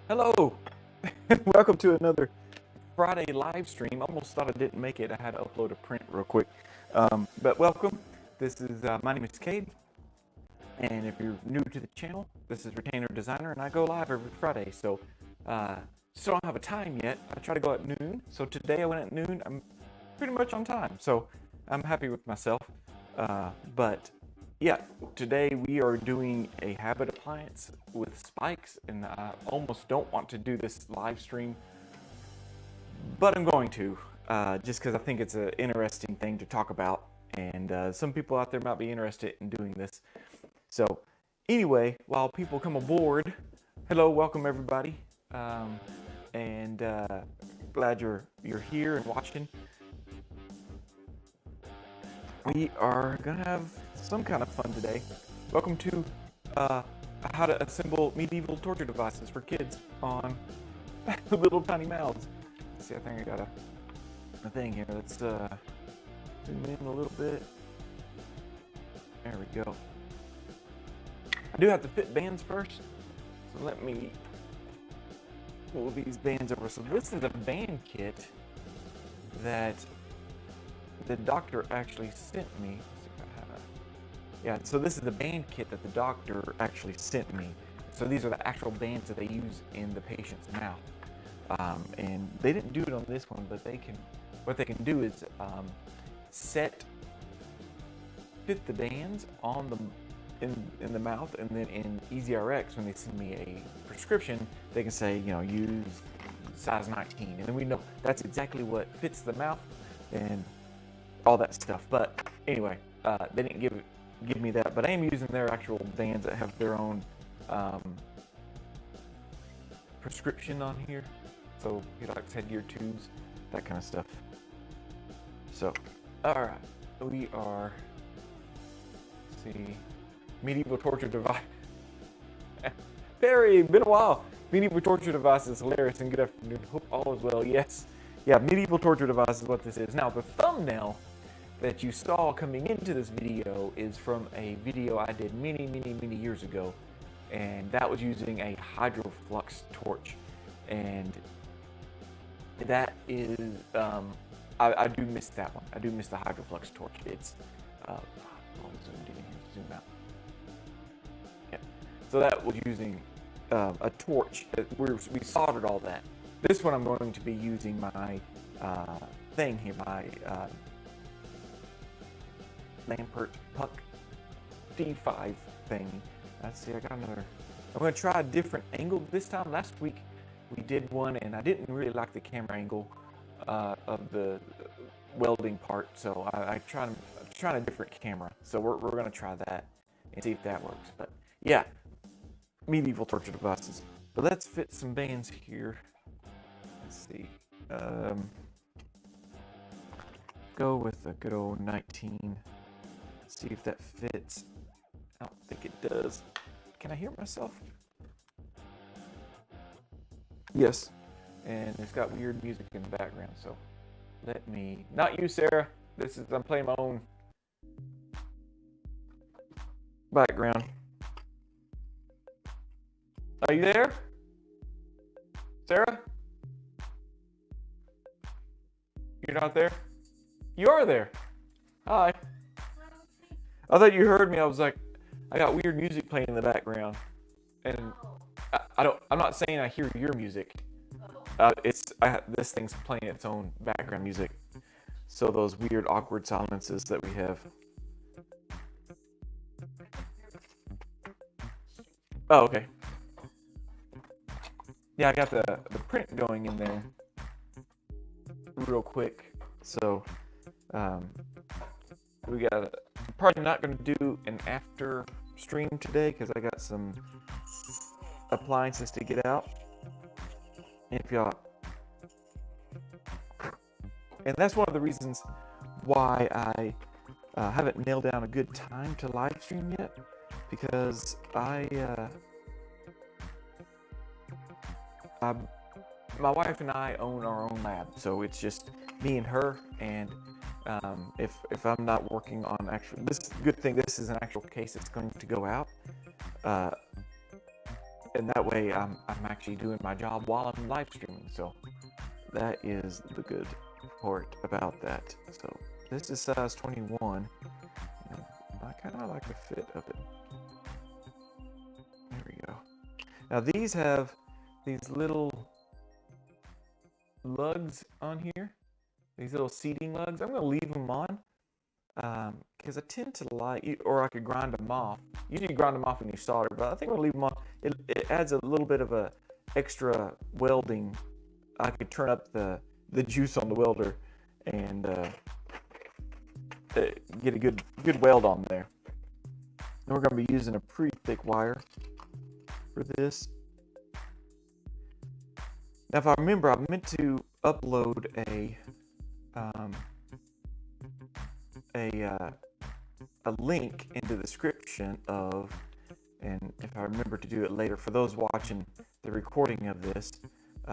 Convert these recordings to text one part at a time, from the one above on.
Hello, welcome to another Friday live stream. Almost thought I didn't make it. I had to upload a print real quick. But welcome. This is my name is Cade, and if you're new to the channel, this is Retainer Designer, and I go live every Friday. So, still don't have a time yet. I try to go at noon. So today I went at noon. I'm pretty much on time, so I'm happy with myself. But yeah, today we are doing a habit appliance with spikes, and I almost don't want to do this live stream, but I'm going to, just because I think it's an interesting thing to talk about, and some people out there might be interested in doing this. So anyway, while people come aboard, hello, welcome everybody, and glad you're here and watching. We are gonna have some kind of fun today. Welcome to how to assemble medieval torture devices for kids on little tiny mouths. Let's see, I think I got a thing here. Let's zoom in a little bit. There we go. I do have to fit bands first, so let me pull these bands over. So this is a band kit that the doctor actually sent me. Yeah, so this is the band kit that the doctor actually sent me. So these are the actual bands that they use in the patient's mouth. And they didn't do it on this one, but what they can do is fit the bands on in the mouth, and then in EasyRx, when they send me a prescription, they can say, you know, use size 19, and then we know that's exactly what fits the mouth and all that stuff. But anyway, they didn't give me that, but I am using their actual bands that have their own prescription on here. So you like headgear tubes, that kind of stuff. So, all right, we are, let's see, medieval torture device. Perry, been a while. Medieval torture device is hilarious, and good afternoon. Hope all is well. Yes, yeah, medieval torture device is what this is. Now the thumbnail that you saw coming into this video is from a video I did many years ago, and that was using a hydroflux torch, and that is I do miss that one. I do miss the hydroflux torch. It's I'll zoom out. Yeah, so that was using a torch. We soldered all that. This one I'm going to be using my thing here, my Lampert Puck D5 thing. Let's see, I got another. I'm going to try a different angle this time. Last week we did one, and I didn't really like the camera angle of the welding part, so I'm trying a different camera. So we're going to try that and see if that works. But yeah, medieval torture devices. But let's fit some bands here. Let's see. Go with a good old 19. See if that fits. I don't think it does. Can I hear myself? Yes. And it's got weird music in the background, so let me, not you, Sarah. I'm playing my own background. Are you there? Sarah? You're not there? You are there. Hi. I thought you heard me. I was like, I got weird music playing in the background, and I'm not saying I hear your music. This thing's playing its own background music. So those weird, awkward silences that we have. Oh, okay. Yeah, I got the print going in there real quick. So we got. Probably not going to do an after stream today because I got some appliances to get out. If y'all, and that's one of the reasons why I haven't nailed down a good time to live stream yet, because my wife and I own our own lab, so it's just me and her, and if I'm not working on this good thing, this is an actual case that's going to go out, and that way I'm actually doing my job while I'm live streaming. So that is the good part about that. So this is size 21. And I kind of like the fit of it. There we go. Now these have these little lugs on here. These little seating lugs. I'm going to leave them on because I tend to like, or I could grind them off. Usually you grind them off when you solder, but I think I'm going to leave them on. It adds a little bit of a extra welding. I could turn up the juice on the welder and get a good weld on there. And we're going to be using a pretty thick wire for this. Now, if I remember, I meant to upload a link in the description of, and if I remember to do it later, for those watching the recording of this,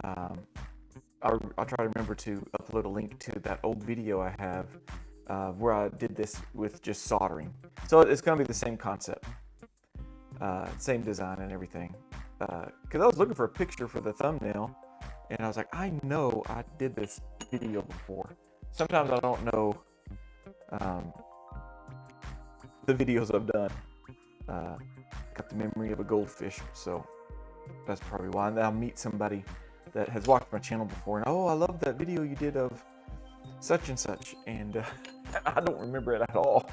I'll try to remember to upload a link to that old video I have where I did this with just soldering. So it's going to be the same concept, same design and everything. Because I was looking for a picture for the thumbnail, and I was like, I know I did this video before. Sometimes I don't know the videos I've done. Got the memory of a goldfish, so that's probably why. And I'll meet somebody that has watched my channel before, and oh, I love that video you did of such and such, and I don't remember it at all.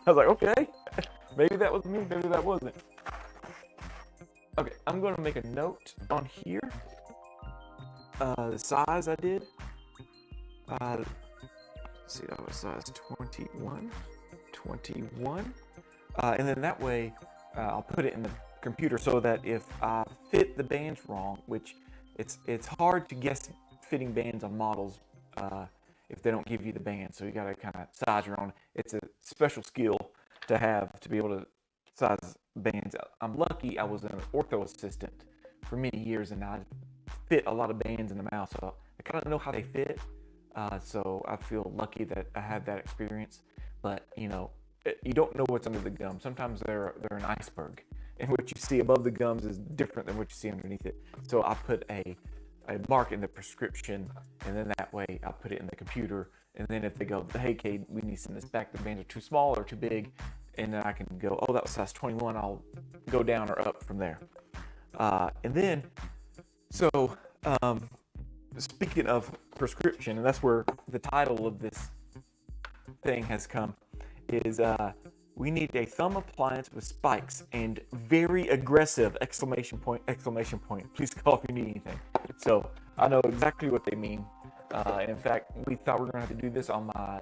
I was like, okay, maybe that was me, maybe that wasn't. Okay, I'm going to make a note on here. The size I did. Let's see, that was size 21. And then that way, I'll put it in the computer so that if I fit the bands wrong, which it's hard to guess fitting bands on models if they don't give you the band. So you got to kind of size your own. It's a special skill to have to be able to size bands. I'm lucky I was an ortho assistant for many years, and I fit a lot of bands in the mouth, so I kind of know how they fit. So I feel lucky that I had that experience. But you know, you don't know what's under the gum. Sometimes they're an iceberg, and what you see above the gums is different than what you see underneath it. So I put a mark in the prescription, and then that way I put it in the computer. And then if they go, hey, Cade, we need to send this back. The bands are too small or too big, and then I can go, oh, that was size 21. I'll go down or up from there. And then, so speaking of prescription, and that's where the title of this thing has come, is we need a thumb appliance with spikes and very aggressive exclamation point. Please call if you need anything. So I know exactly what they mean. And in fact, we thought we were going to have to do this on my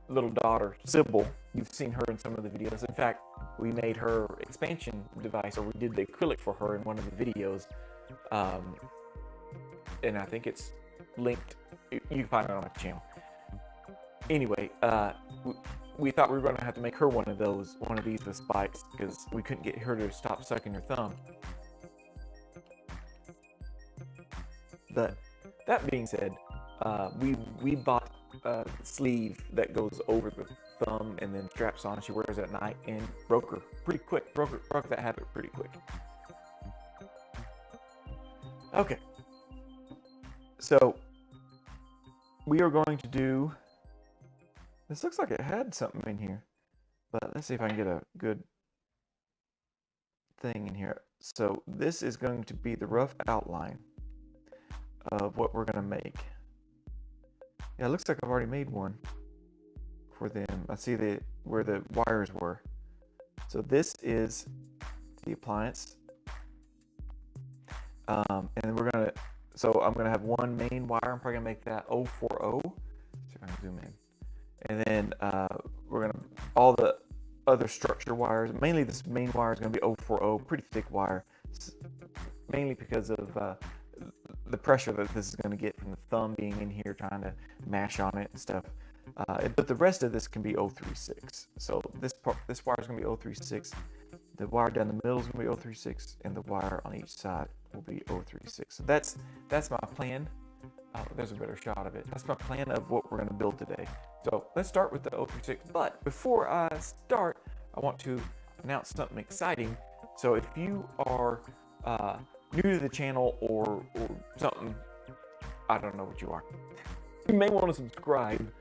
little daughter, Sybil. You've seen her in some of the videos. In fact, we made her expansion device, or we did the acrylic for her in one of the videos. And I think it's linked. You can find it on my channel. Anyway, we thought we were going to have to make her one of these with spikes, because we couldn't get her to stop sucking her thumb. But that being said, we bought a sleeve that goes over the thumb and then straps on. She wears it at night, and broke her pretty quick. Broke that habit pretty quick. Okay, so we are going to do. This looks like it had something in here, but let's see if I can get a good thing in here. So this is going to be the rough outline of what we're going to make. Yeah, it looks like I've already made one for them. I see where the wires were. So this is the appliance. And we're going to, so I'm going to have one main wire. I'm probably going to make that 040. See if I can zoom in. And then we're going to, all the other structure wires, mainly this main wire is going to be 040, pretty thick wire, mainly because of the pressure that this is going to get from the thumb being in here trying to mash on it and stuff. But the rest of this can be 036. So this wire is going to be 036. The wire down the middle is going to be 036, and the wire on each side will be 036. So that's my plan. There's a better shot of it. That's my plan of what we're going to build today. So let's start with the 036. But before I start, I want to announce something exciting. So if you are new to the channel or something, I don't know what you are, you may want to subscribe,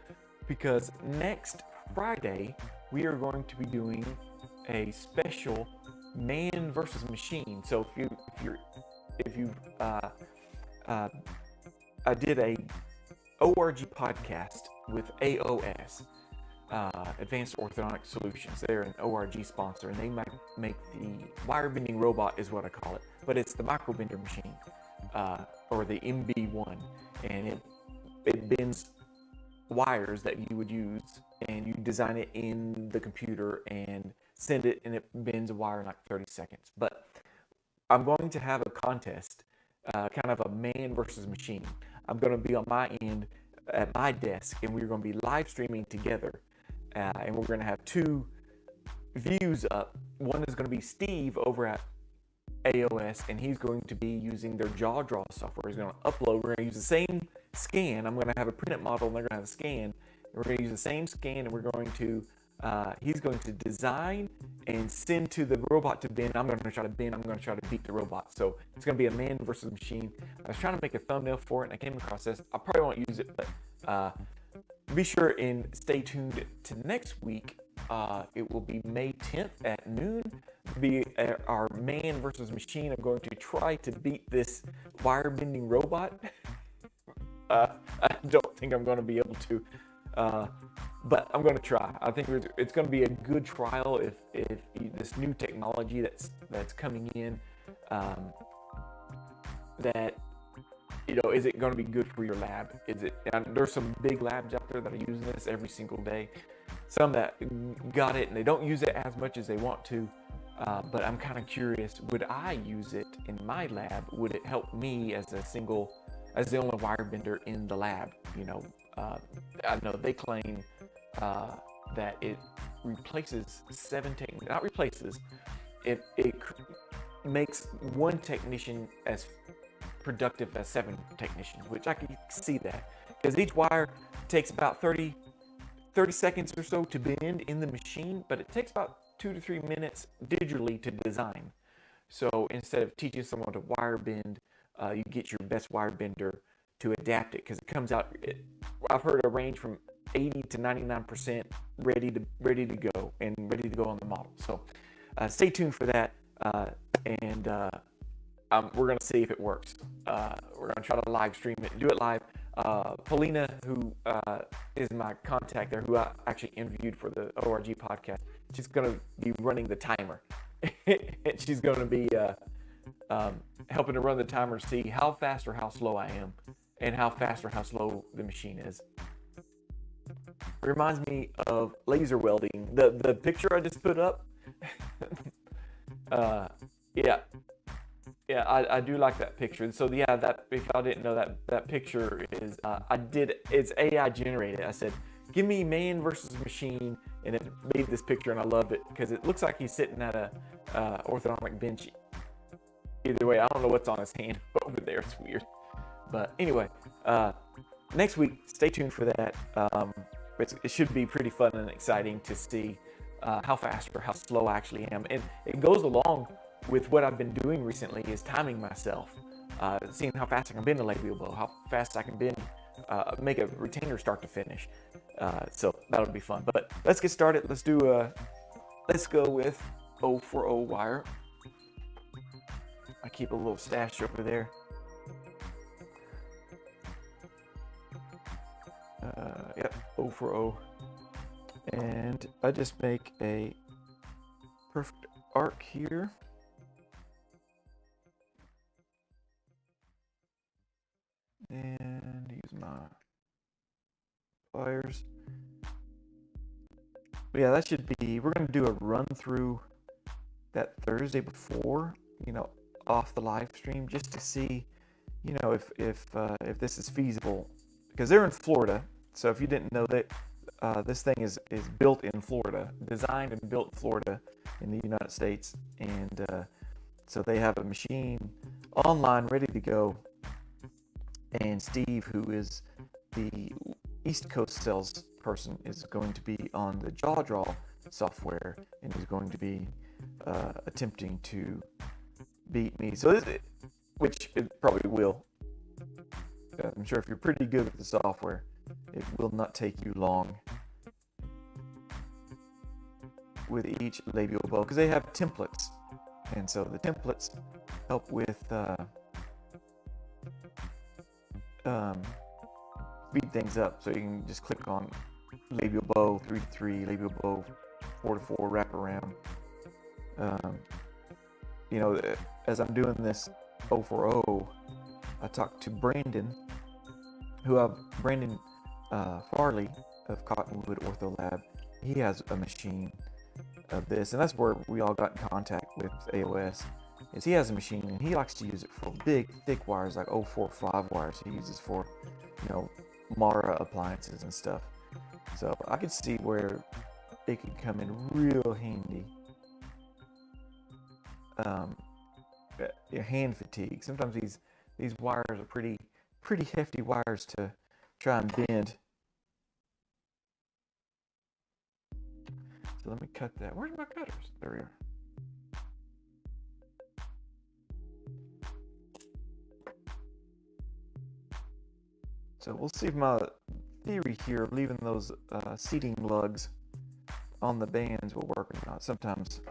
because next Friday we are going to be doing a special man versus machine. So if you I did a ORG podcast with AOS, Advanced Orthodontic Solutions. They're an ORG sponsor, and they make the wire bending robot, is what I call it, but it's the micro bender machine, or the MB1, and it bends wires that you would use, and you design it in the computer and send it, and it bends a wire in like 30 seconds. But I'm going to have a contest, kind of a man versus machine. I'm going to be on my end at my desk, and we're going to be live streaming together, and we're going to have two views up. One is going to be Steve over at AOS, and he's going to be using their jaw draw software. He's going to upload. We're going to use the same scan. I'm going to have a printed model, and they're going to have a scan. And we're going to use the same scan, and we're going to he's going to design and send to the robot to bend. I'm going to try to bend. I'm going to try to beat the robot. So it's going to be a man versus machine. I was trying to make a thumbnail for it, and I came across this. I probably won't use it, but be sure and stay tuned to next week. It will be May 10th at noon. It'll be our man versus machine. I'm going to try to beat this wire bending robot. I don't think I'm going to be able to, but I'm going to try. I think it's going to be a good trial if this new technology that's coming in, that, you know, is it going to be good for your lab? Is it? And there's some big labs out there that are using this every single day. Some that got it and they don't use it as much as they want to. But I'm kind of curious, would I use it in my lab? Would it help me as the only wire bender in the lab? You know, I know they claim that it replaces not replaces, it makes one technician as productive as 7 technicians, which I can see that, because each wire takes about 30 seconds or so to bend in the machine, but it takes about 2 to 3 minutes digitally to design. So instead of teaching someone to wire bend, you get your best wire bender to adapt it, because it comes out, I've heard a range from 80 to 99% ready to go and ready to go on the model. So stay tuned for that, and we're going to see if it works. We're going to try to live stream it, do it live. Paulina, who is my contact there, who I actually interviewed for the ORG podcast, she's going to be running the timer. And she's going to be helping to run the timer, see how fast or how slow I am, and how fast or how slow the machine is. It reminds me of laser welding. The picture I just put up. Yeah, I do like that picture. So yeah, that, if y'all didn't know, that picture is it's AI generated. I said, give me man versus machine, and it made this picture, and I love it because it looks like he's sitting at a orthodontic bench. Either way, I don't know what's on his hand over there. It's weird. But anyway, next week, stay tuned for that. It should be pretty fun and exciting to see how fast or how slow I actually am. And it goes along with what I've been doing recently, is timing myself, seeing how fast I can bend a labial bow, how fast I can bend, make a retainer start to finish. So that'll be fun. But let's get started. Let's go with 040 wire. I keep a little stash over there. Yep, 040. And I just make a perfect arc here. And use my pliers. But yeah, that should be, we're going to do a run through that Thursday before, you know, off the live stream, just to see, you know, if this is feasible, because they're in Florida. So if you didn't know that, this thing is built in Florida, designed and built in Florida in the United States. And so they have a machine online ready to go. And Steve, who is the East Coast sales person, is going to be on the jaw draw software, and is going to be attempting to beat me. So which it probably will. I'm sure if you're pretty good with the software, it will not take you long with each labial bow, because they have templates, and so the templates help with speed things up. So you can just click on labial bow 3 to 3, labial bow 4 to 4, wrap around. You know, as I'm doing this 040, I talked to Brandon Farley of Cottonwood Ortho Lab. He has a machine of this, and that's where we all got in contact with AOS. Is he has a machine, and he likes to use it for big, thick wires, like 045 wires. He uses for, you know, Mara appliances and stuff. So I could see where it could come in real handy. Hand fatigue. Sometimes these wires are pretty hefty wires to try and bend. So let me cut that. Where's my cutters? There we are. So we'll see if my theory here of leaving those seating lugs on the bands will work or not. Sometimes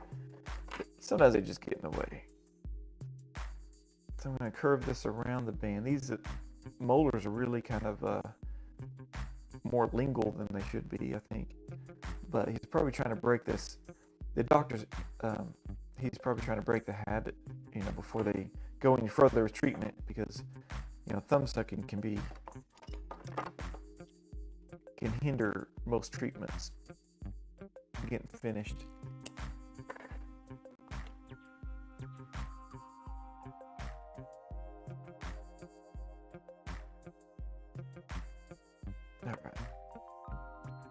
they just get in the way. So I'm going to curve this around the band. These molars are really kind of more lingual than they should be, I think. But he's probably trying to break this. The doctor's, he's probably trying to break the habit, you know, before they go any further with treatment, because, you know, thumb sucking can hinder most treatments getting finished. All right.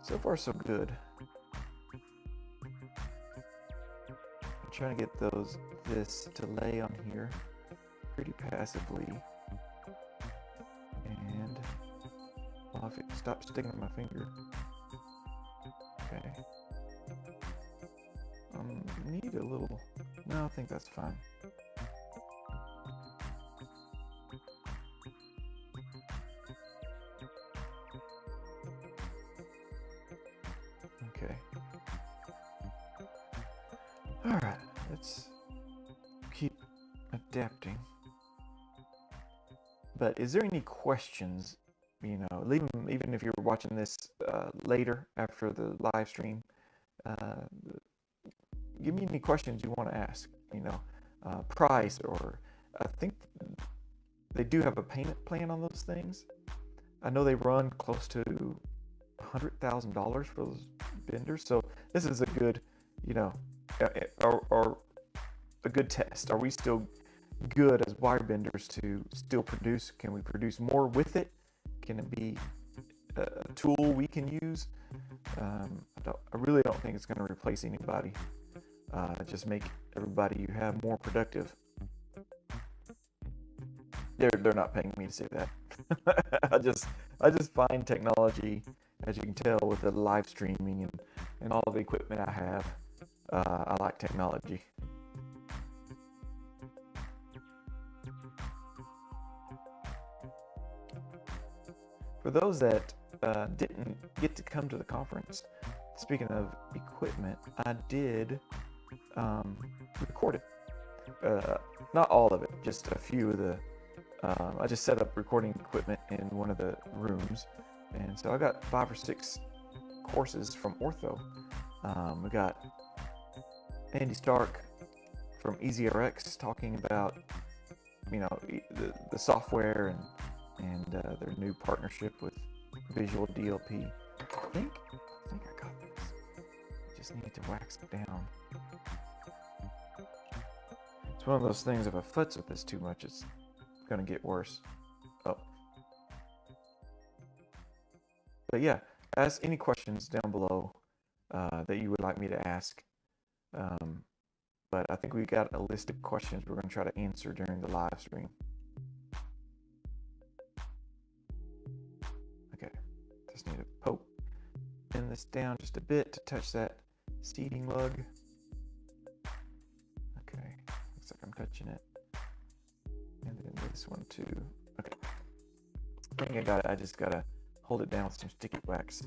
So far, so good. I'm trying to get this to lay on here pretty passively. And well, if it stops sticking to my finger. Okay. Need a little. No, I think that's fine. Okay. All right. Let's keep adapting. But is there any questions? You know, leave them, even if you're watching this later after the live stream. Give me any questions you want to ask. You know, price, or I think they do have a payment plan on those things. I know they run close to $100,000 for those benders. So this is a good, you know, or a good test. Are we still good as wire benders to still produce? Can we produce more with it? Can it be a tool we can use? I really don't think it's going to replace anybody. Just make everybody you have more productive. They're not paying me to say that. I just find technology, as you can tell with the live streaming and all of the equipment I have. I like technology. For those that didn't get to come to the conference, speaking of equipment, I did record it. Not all of it, just a few of the. I just set up recording equipment in one of the rooms, and so I got 5 or 6 courses from Ortho. We got Andy Stark from EasyRx talking about, you know, the software and their new partnership with Visual DLP. I think I got this. I just need to wax it down. It's one of those things, if I futz with this too much, it's gonna get worse. Oh. But yeah, ask any questions down below that you would like me to ask. But I think we got a list of questions we're going to try to answer during the live stream. Okay, just need to pin this down just a bit to touch that seating lug. Okay, looks like I'm touching it. this one too. Okay. I think I got it. I just gotta hold it down with some sticky wax.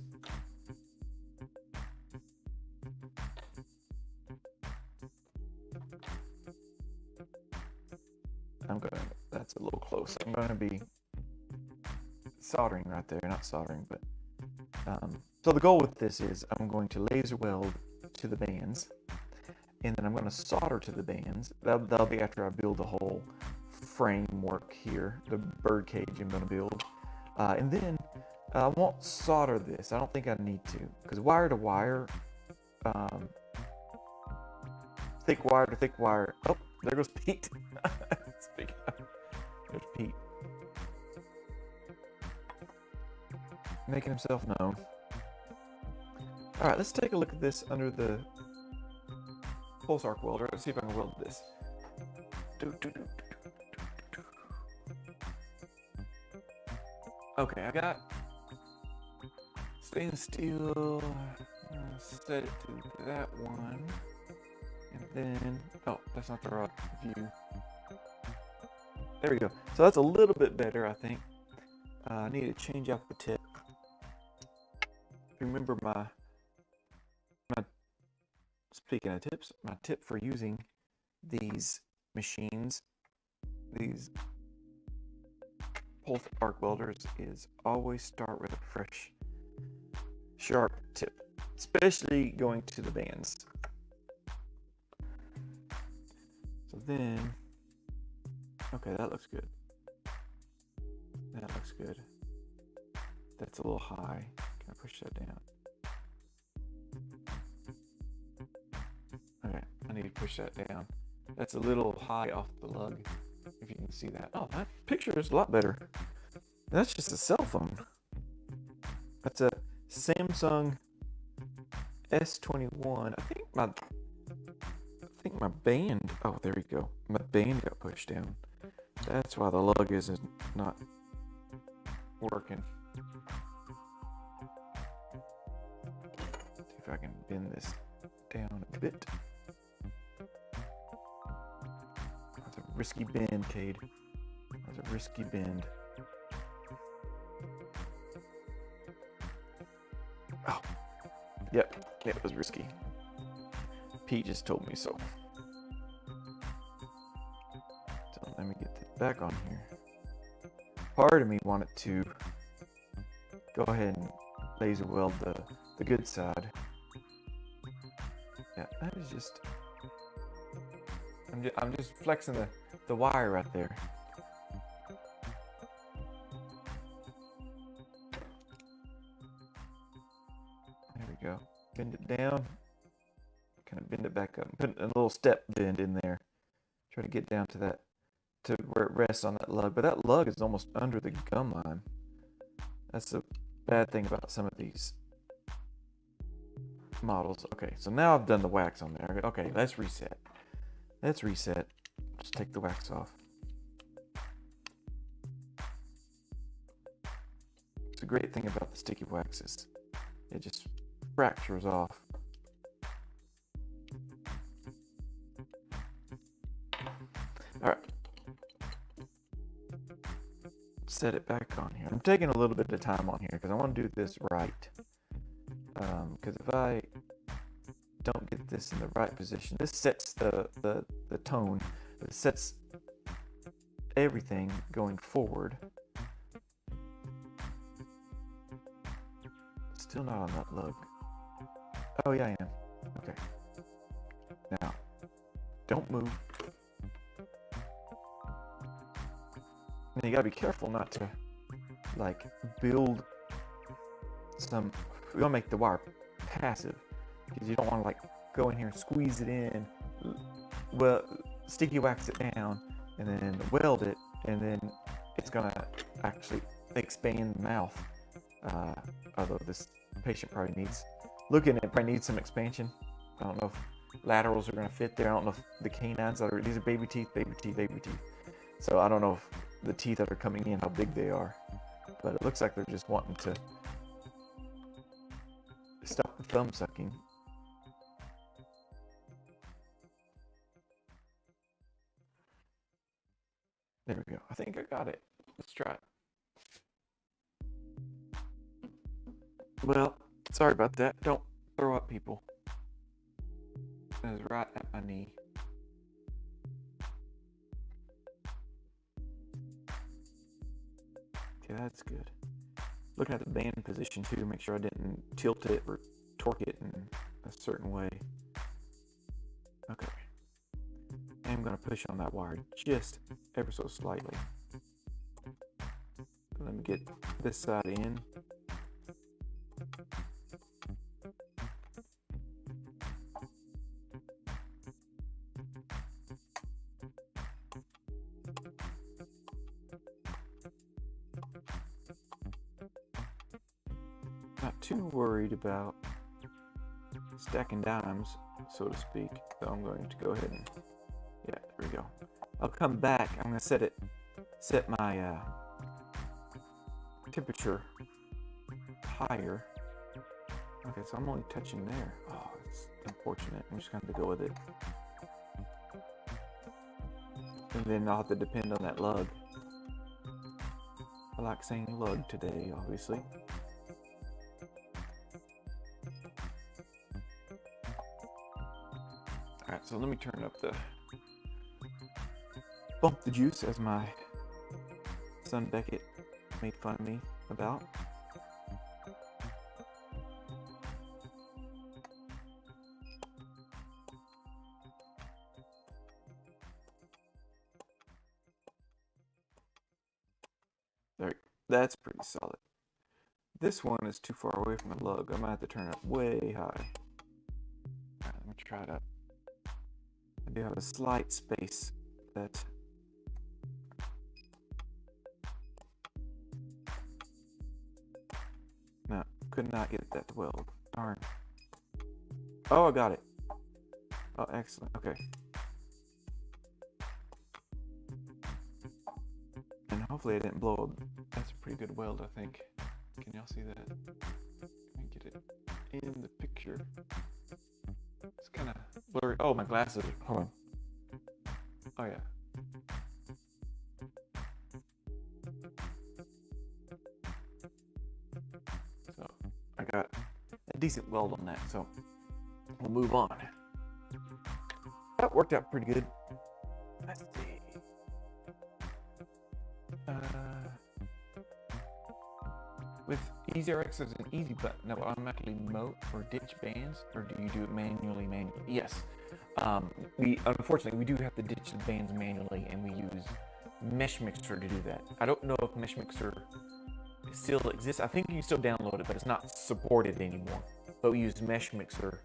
That's a little close. I'm gonna be soldering right there, not soldering, but so the goal with this is I'm going to laser weld to the bands, and then I'm going to solder to the bands. That'll be after I build the whole framework here, the bird cage I'm going to build. And then I won't solder this. I don't think I need to, because wire to wire, thick wire to thick wire. Oh, there goes Pete. Speaking of, there's Pete. Making himself known. All right, let's take a look at this under the pulse arc welder. Let's see if I can weld this. Okay, I got stainless steel. Set it to that one, and then that's not the right view. There we go. So that's a little bit better, I think. I need to change out the tip. Remember my speaking of tips, my tip for using these machines, these pulse arc welders, is always start with a fresh, sharp tip, especially going to the bands. So then, okay, that looks good. That looks good. That's a little high. Can I push that down? Okay, I need to push that down. That's a little high off the lug, if you can see that. Oh, that picture is a lot better. That's just a cell phone. That's a Samsung S21. I think my band, oh, there we go. My band got pushed down. That's why the lug isn't not working. See if I can bend this down a bit. That's a risky bend, Cade. That's a risky bend. Oh, yep, it was risky. Pete just told me so. So let me get this back on here. Part of me wanted to go ahead and laser weld the good side. Yeah, that is just. I'm just flexing the wire right there. There we go. Bend it down. Kind of bend it back up. Put a little step bend in there. Try to get down to that, to where it rests on that lug. But that lug is almost under the gum line. That's the bad thing about some of these models. Okay, so now I've done the wax on there. Okay, let's reset. Let's reset. Just take the wax off. It's a great thing about the sticky wax is it just fractures off. All right. Set it back on here. I'm taking a little bit of time on here because I want to do this right. Because if I don't get this in the right position, this sets the tone. It sets everything going forward. Still not on that lug. Oh yeah, I am. Okay. Now, don't move. And you gotta be careful not to like build some. We want to make the wire passive because you don't want to like go in here and squeeze it in. Well, sticky wax it down and then weld it, and then it's gonna actually expand the mouth. Although this patient probably needs, looking at it, probably needs some expansion. I don't know if laterals are gonna fit there. I don't know if the canines that are, these are baby teeth. So I don't know if the teeth that are coming in, how big they are, but it looks like they're just wanting to stop the thumb sucking. There we go. I think I got it. Let's try it. Well, sorry about that. Don't throw up, people. That is right at my knee. Okay, that's good. Looking at the band position too, make sure I didn't tilt it or torque it in a certain way. Okay. I'm going to push on that wire just ever so slightly. Let me get this side in. Not too worried about stacking dimes, so to speak. So I'm going to go ahead and, yeah, there we go. I'll come back. I'm going to set my temperature higher. Okay, so I'm only touching there. Oh, it's unfortunate. I'm just going to have to go with it. And then I'll have to depend on that lug. I like saying lug today, obviously. Alright, so let me turn up the bump the juice, as my son Beckett made fun of me about. There, that's pretty solid. This one is too far away from the lug. I might have to turn it up way high. Alright, let me try it out. I do have a slight space that no, could not get that to weld. Darn. Oh, I got it. Oh, excellent. Okay. And hopefully I didn't blow up. That's a pretty good weld, I think. Can y'all see that? Let me get it in the picture. It's kind of blurry. Oh, my glasses. Hold on. Oh, yeah. So, I got a decent weld on that, so we'll move on. That worked out pretty good. Let's see. With EasyRx, there's an easy button that will automatically moat or ditch bands, or do you do it manually? Yes. Unfortunately, we do have to ditch the bands manually, and we use Mesh Mixer to do that. I don't know if Mesh Mixer still exists. I think you can still download it, but it's not supported anymore. But we use Mesh Mixer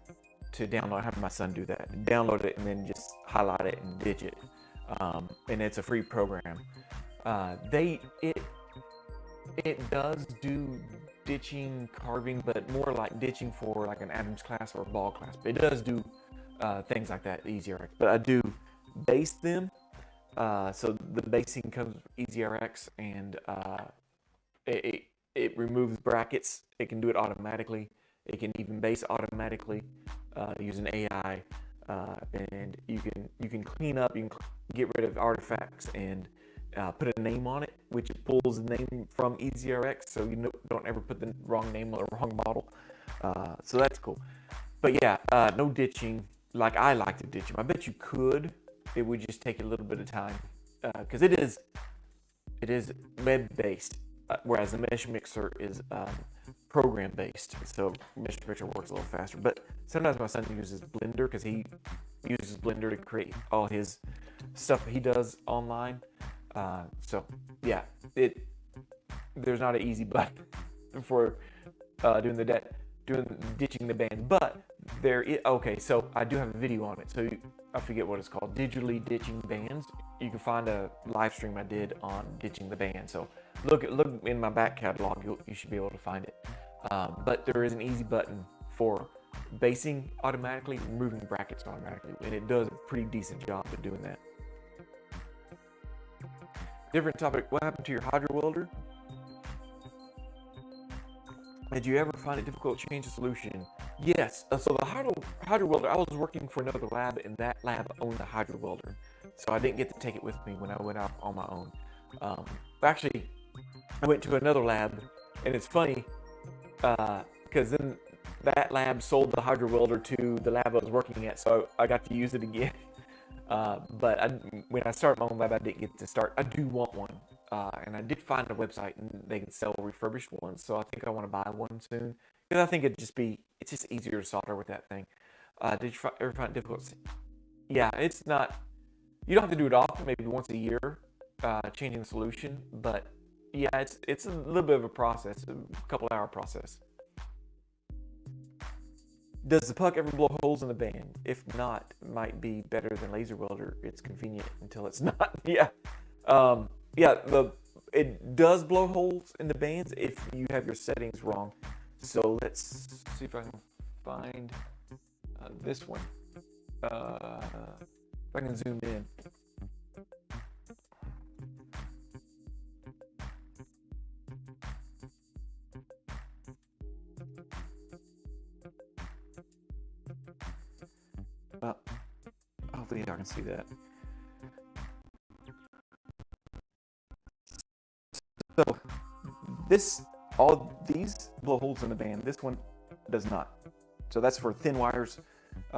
to download. I have my son do that. Download it and then just highlight it and ditch it. And it's a free program. It does do ditching, carving, but more like ditching for like an Adams class or a ball class. But it does do things like that, EasyRx. But I do base them. So the basing comes with EasyRx, and it removes brackets. It can do it automatically. It can even base automatically using AI, and you can clean up. You can get rid of artifacts and put a name on it, which pulls the name from EasyRx, so you don't ever put the wrong name on the wrong model. So that's cool. But yeah, no ditching like I like to ditch them. I bet you could. It would just take a little bit of time because it is web-based, whereas the Mesh Mixer is program-based. So Mesh Mixer works a little faster. But sometimes my son uses Blender because he uses Blender to create all his stuff he does online. So yeah, there's not an easy button for doing ditching the band, but there is. Okay, so I do have a video on it. So I forget what it's called, digitally ditching bands. You can find a live stream I did on ditching the band. So look in my back catalog. You should be able to find it. But there is an easy button for basing automatically, removing brackets automatically, and it does a pretty decent job of doing that. Different topic. What happened to your hydro welder? Did you ever find it difficult to change the solution? Yes. So the hydro welder, I was working for another lab, and that lab owned the hydro welder. so I didn't get to take it with me when I went out on my own. Actually, I went to another lab, and it's funny because then that lab sold the hydro welder to the lab I was working at, so I got to use it again. But when I started my own lab, I didn't get to start. I do want one, and I did find a website, and they can sell refurbished ones. So I think I want to buy one soon because I think it's just easier to solder with that thing. Did you ever find it difficult? Yeah, it's not. You don't have to do it often, maybe once a year, changing the solution. But yeah, it's a little bit of a process, a couple hour process. Does the puck ever blow holes in the band? If not, it might be better than laser welder. It's convenient until it's not. Yeah, yeah. It does blow holes in the bands if you have your settings wrong. So let's see if I can find this one. If I can zoom in. Hopefully y'all can see that. So all these blow holes in the band. This one does not. So that's for thin wires.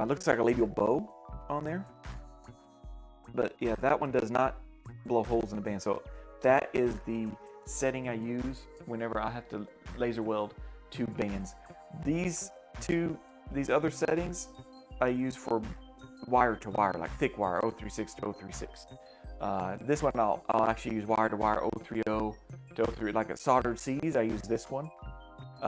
Looks like a labial bow on there. But yeah, that one does not blow holes in the band. So that is the setting I use whenever I have to laser weld two bands. These other settings I use for wire to wire, like thick wire 036 to 036. This one I'll actually use wire to wire 030 to 03, like a soldered C's. I use this one,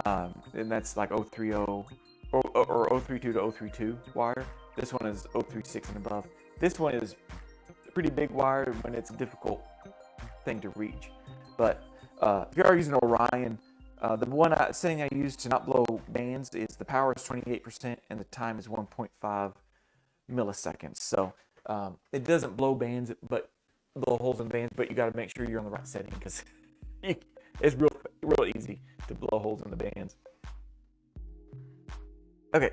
and that's like 030 or 032 to 032 wire. This one is 036 and above. This one is a pretty big wire when it's a difficult thing to reach. But if you are using Orion, the one setting I use to not blow bands is the power is 28% and the time is 1.5 milliseconds. So it doesn't blow bands, but blow holes in bands. But you got to make sure you're on the right setting because it's real easy to blow holes in the bands. Okay,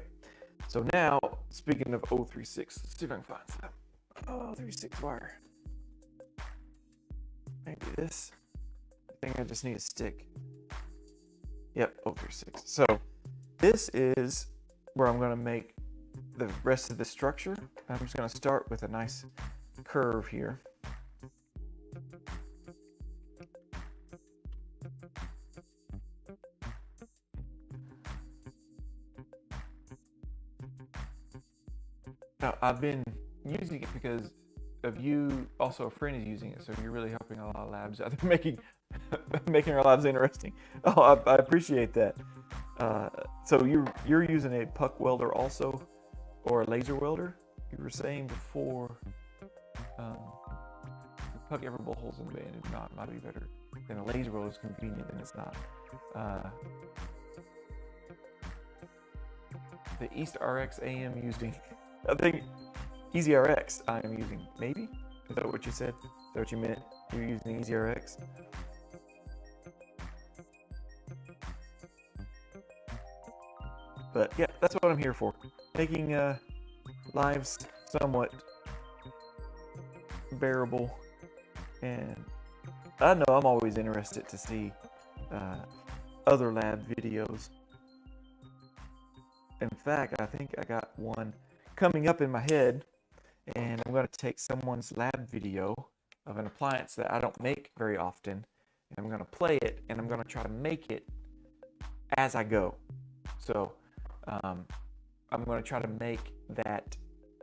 so now speaking of 036, let's see if I can find some 036 wire. Maybe this. I think I just need a stick. Yep, 036. So this is where I'm going to make the rest of the structure. I'm just going to start with a nice curve here. Now, I've been using it because of you. Also, a friend is using it, so you're really helping a lot of labs out there, making our lives interesting. Oh, I appreciate that. So you're using a puck welder also, or a laser welder? You were saying before. The puck ever blow holes in the band? If not, it might be better than a laser welder. Is convenient, and it's not. The East RX AM using. I think Easy RX I am using. Maybe? Is that what you said? Is that what you meant? You're using Easy RX? But yeah, that's what I'm here for. Making lives somewhat bearable. And I know I'm always interested to see other lab videos. In fact, I think I got one coming up in my head, and I'm going to take someone's lab video of an appliance that I don't make very often, and I'm going to play it, and I'm going to try to make it as I go. So I'm going to try to make that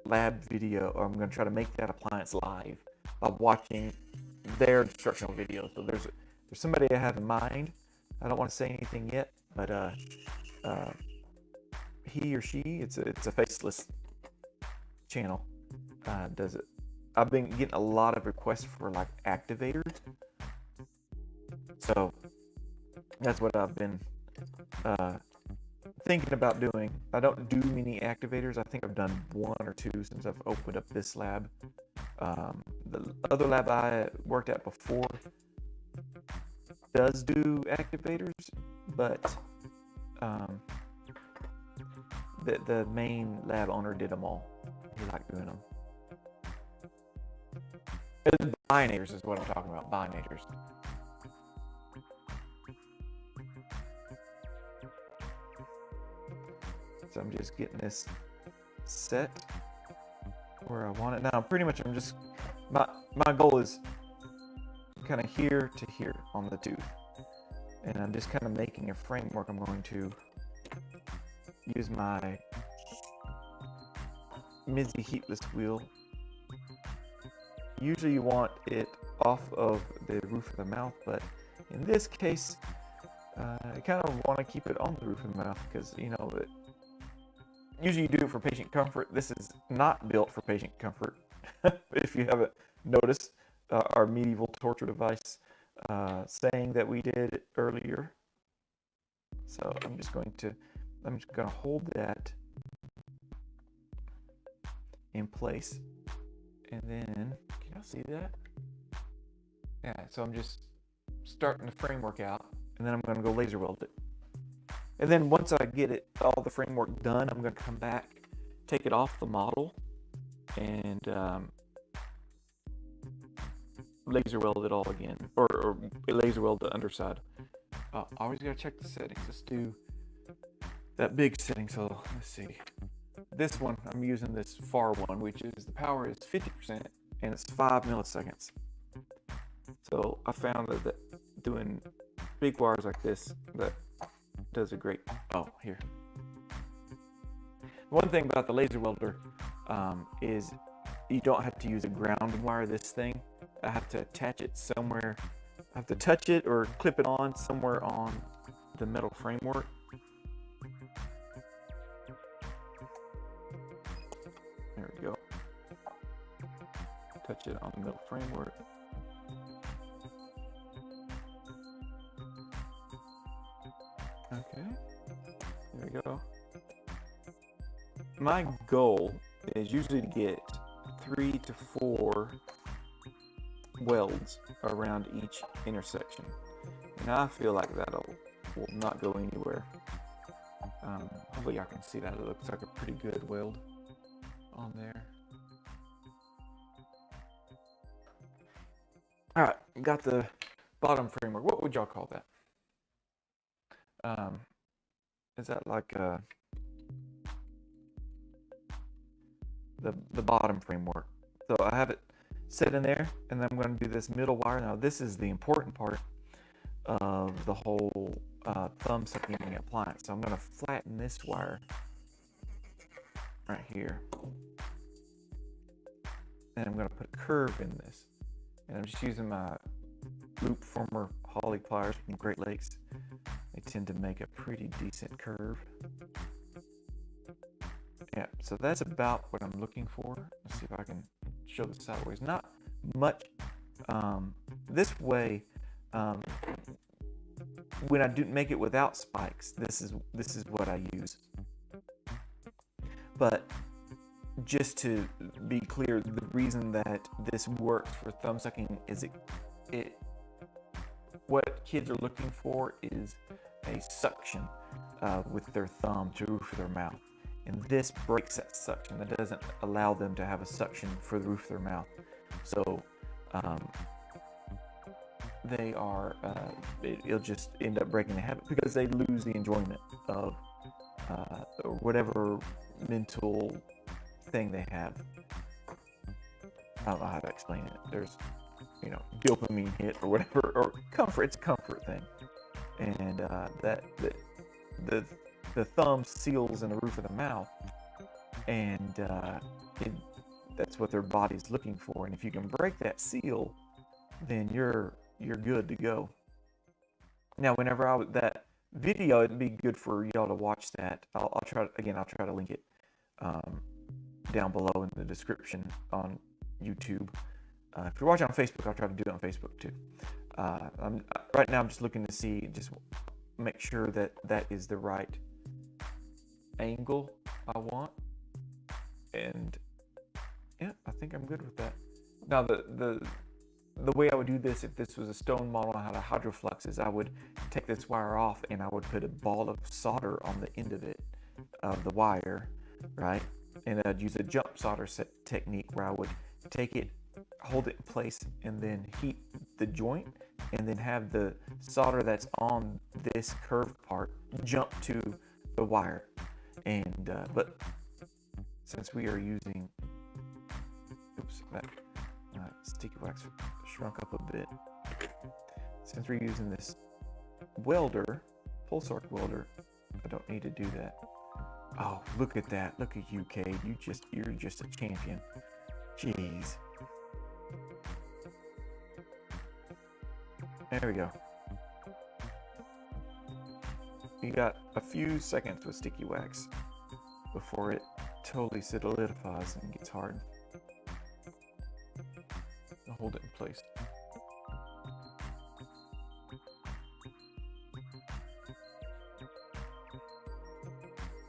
lab video, or I'm going to try to make that appliance live by watching their instructional videos. So there's somebody I have in mind. I don't want to say anything yet, but he or she, it's a faceless channel, does it. I've been getting a lot of requests for like activators, so that's what I've been thinking about doing. I don't do many activators. I think I've done one or two since I've opened up this lab. The other lab I worked at before does do activators, but the main lab owner did them all. He liked doing them. Binators is what I'm talking about, binators. So I'm just getting this set where I want it. Now pretty much I'm just, my goal is kind of here to here on the tooth. And I'm just kind of making a framework. I'm going to use my Mizzy heatless wheel. Usually you want it off of the roof of the mouth, but in this case, I kind of want to keep it on the roof of the mouth because, you know, usually you do it for patient comfort. This is not built for patient comfort. If you haven't noticed, our medieval torture device saying that we did earlier. So I'm just going to hold that in place, and then can y'all see that? Yeah. So I'm just starting the framework out, and then I'm going to go laser weld it. And then once I get all the framework done, I'm going to come back, take it off the model, and laser weld it all again, or laser weld the underside. Always got to check the settings. Let's do that big setting. So let's see. This one, I'm using this far one, which is the power is 50% and it's 5 milliseconds. So I found that doing big wires like this, that does a great, here. One thing about the laser welder is you don't have to use a ground wire this thing. I have to attach it somewhere. I have to touch it or clip it on somewhere on the metal framework. There we go. Touch it on the metal framework. Okay, there we go. My goal is usually to get 3 to 4 welds around each intersection, and I feel like will not go anywhere. Hopefully y'all can see that. It looks like a pretty good weld on there. All right, got the bottom framework. What would y'all call that? Is that like the bottom framework? So I have it set in there, and then I'm going to do this middle wire. Now this is the important part of the whole thumb sucking appliance. So I'm going to flatten this wire right here, and I'm going to put a curve in this, and I'm just using my loop former Holly pliers from Great Lakes. They tend to make a pretty decent curve. Yeah, so that's about what I'm looking for. Let's see if I can show this sideways. Not much. This way, when I do make it without spikes, this is what I use. But just to be clear, the reason that this works for thumb sucking is what kids are looking for is a suction with their thumb to the roof of their mouth. And this breaks that suction. That doesn't allow them to have a suction for the roof of their mouth. So they are, it'll just end up breaking the habit because they lose the enjoyment of whatever mental thing they have. I don't know how to explain it. There's, dopamine hit or whatever, or comfort. It's a comfort thing. And the thumb seals in the roof of the mouth, and that's what their body's looking for. And if you can break that seal, then you're good to go. Now, whenever that video, it'd be good for y'all to watch that. I'll try to link it down below in the description on YouTube. If you're watching on Facebook, I'll try to do it on Facebook too. Right now I'm just looking to see, just make sure that is the right angle I want, and yeah, I think I'm good with that. Now the way I would do this if this was a stone model and had a hydroflux is I would take this wire off and I would put a ball of solder on the end of it, of the wire, right? And I'd use a jump solder technique where I would take it hold it in place and then heat the joint, and then have the solder that's on this curved part jump to the wire. And but since we are using, oops, that sticky wax shrunk up a bit. Since we're using this welder, pulse arc welder, I don't need to do that. Oh, look at that. Look at you, Cade. You're just a champion. Jeez. There we go. You got a few seconds with sticky wax before it totally solidifies and gets hard. I'll hold it in place.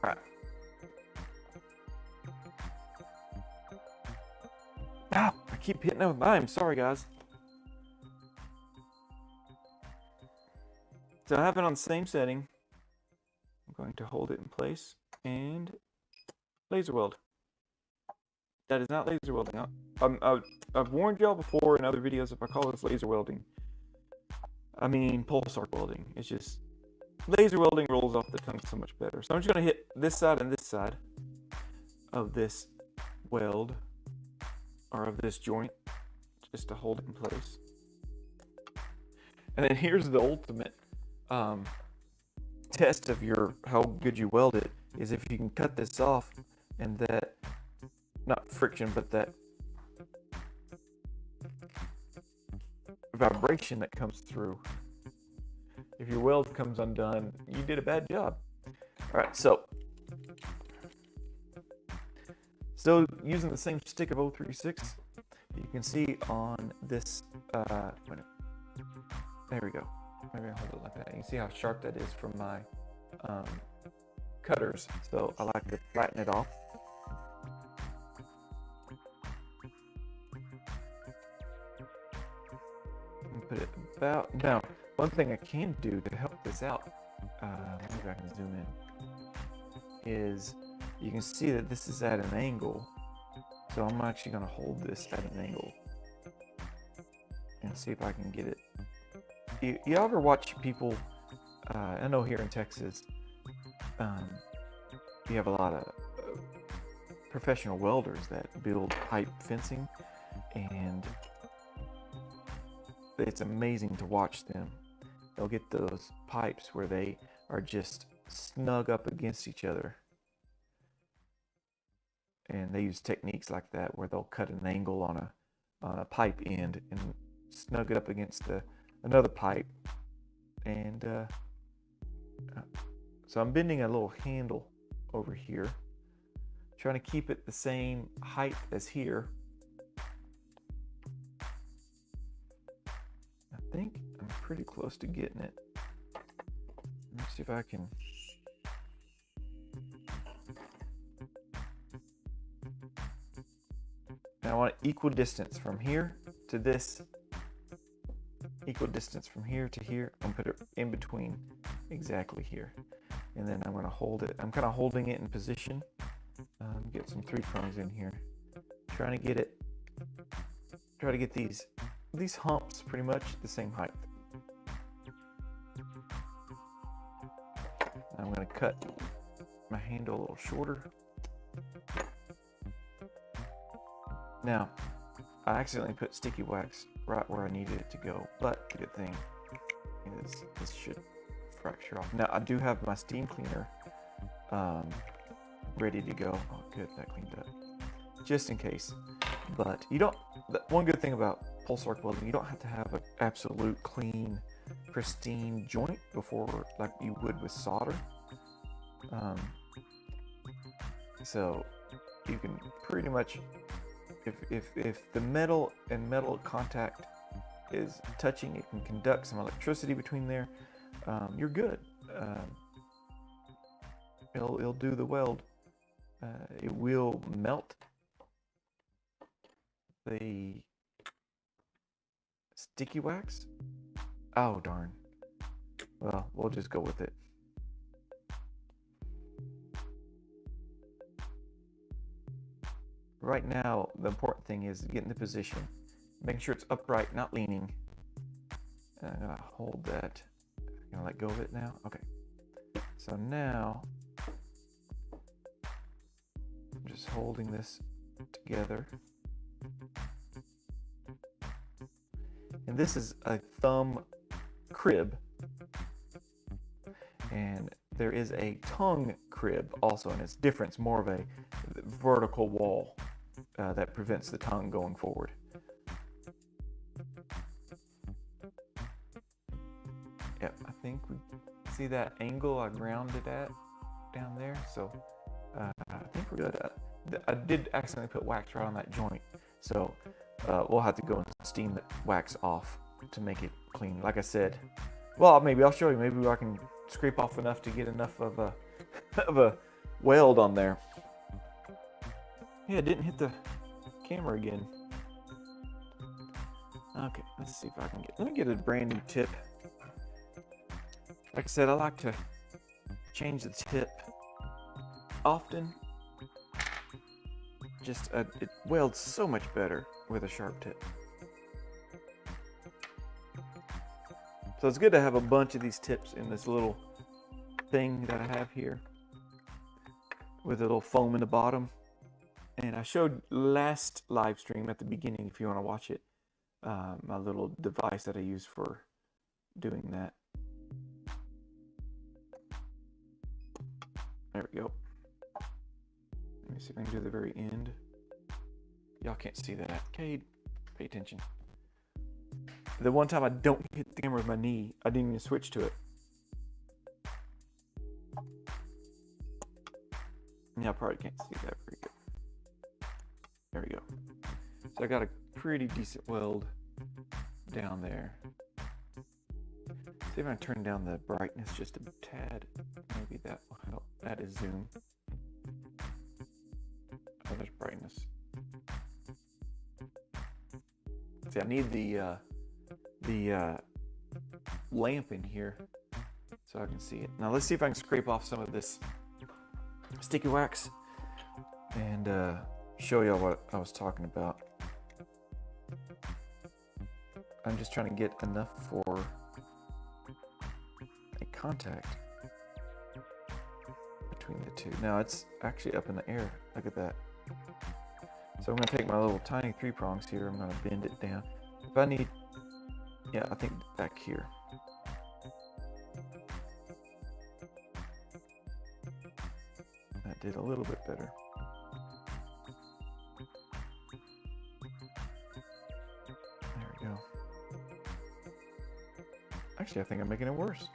All right. Ah, I keep hitting it with mine. Sorry, guys. So I have it on the same setting. I'm going to hold it in place and laser weld. That is not laser welding. I've warned y'all before in other videos, if I call this laser welding, I mean pulse arc welding. It's just laser welding rolls off the tongue so much better. So I'm just going to hit this side and this side of this weld, or of this joint, just to hold it in place. And then here's the ultimate test of how good you weld it, is if you can cut this off, and that, not friction, but that vibration that comes through. If your weld comes undone, you did a bad job. All right, so still using the same stick of 036. You can see on this, there we go. Maybe I'll hold it like that. You can see how sharp that is from my cutters. So I like to flatten it off. And put it about, now, one thing I can do to help this out, maybe I can zoom in, is you can see that this is at an angle. So I'm actually going to hold this at an angle and see if I can get it. You ever watch people, I know here in Texas, you have a lot of professional welders that build pipe fencing, and it's amazing to watch them. They'll get those pipes where they are just snug up against each other. And they use techniques like that where they'll cut an angle on a pipe end and snug it up against another pipe. And so I'm bending a little handle over here, trying to keep it the same height as here. I think I'm pretty close to getting it. Let me see if I can. Now I want equal distance from here to this, equal distance from here to here. I'm gonna put it in between exactly here. And then I'm gonna hold it. I'm kind of holding it in position. Get some 3 prongs in here. Try to get these humps pretty much the same height. I'm gonna cut my handle a little shorter. Now, I accidentally put sticky wax right where I needed it to go, but the good thing is this should fracture off. Now, I do have my steam cleaner ready to go. Oh, good, that cleaned up. Just in case. But you don't, one good thing about pulse arc welding, you don't have to have an absolute clean, pristine joint before, like you would with solder. So you can pretty much, if the metal and metal contact is touching, it can conduct some electricity between there, you're good. It'll do the weld. It will melt the sticky wax. Oh darn. Well, we'll just go with it. right now, the important thing is getting the position, making sure it's upright, not leaning. And I'm gonna hold that. I'm gonna let go of it now. Okay. So now, I'm just holding this together. And this is a thumb crib. And there is a tongue crib also, and it's different. It's more of a vertical wall that prevents the tongue going forward. Yep, I think we see that angle I grounded at down there. So I think we're good. I did accidentally put wax right on that joint. So we'll have to go and steam the wax off to make it clean. Like I said, well, maybe I'll show you. Maybe I can scrape off enough to get enough of a weld on there. Yeah, it didn't hit the camera again. Okay, let's see if I can let me get a brand new tip. Like I said, I like to change the tip often. Just it welds so much better with a sharp tip. So it's good to have a bunch of these tips in this little thing that I have here with a little foam in the bottom. And I showed last live stream at the beginning, if you want to watch it, my little device that I use for doing that. There we go. Let me see if I can do the very end. Y'all can't see that. Cade, pay attention. The one time I don't hit the camera with my knee, I didn't even switch to it. Yeah, I probably can't see that very good. There we go. So I got a pretty decent weld down there. See if I can turn down the brightness just a tad. Maybe that will help. That is zoom. Oh, there's brightness. See, I need the lamp in here so I can see it. Now let's see if I can scrape off some of this sticky wax and show y'all what I was talking about. I'm just trying to get enough for a contact between the two. Now it's actually up in the air. Look at that. So I'm going to take my little tiny 3 prongs here. I'm going to bend it down. If I need, yeah, I think back here. That did a little bit better. There we go. Actually, I think I'm making it worse.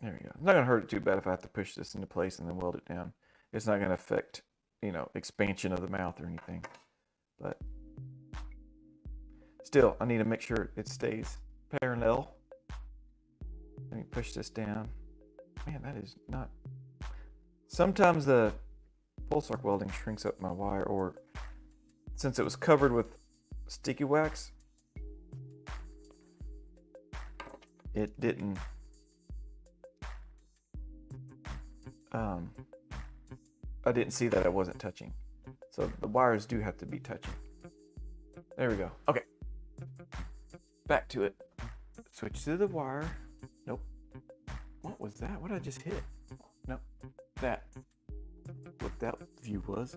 There we go. It's not going to hurt it too bad if I have to push this into place and then weld it down. It's not going to affect, you know, expansion of the mouth or anything. But still, I need to make sure it stays parallel. Let me push this down. Man, that is not... Sometimes the pulse arc welding shrinks up my wire, or since it was covered with sticky wax, it didn't... I didn't see that it wasn't touching. So the wires do have to be touching. There we go. Okay. Back to it. Switch to the wire. Nope. What was that? What did I just hit? Nope. That. What that view was.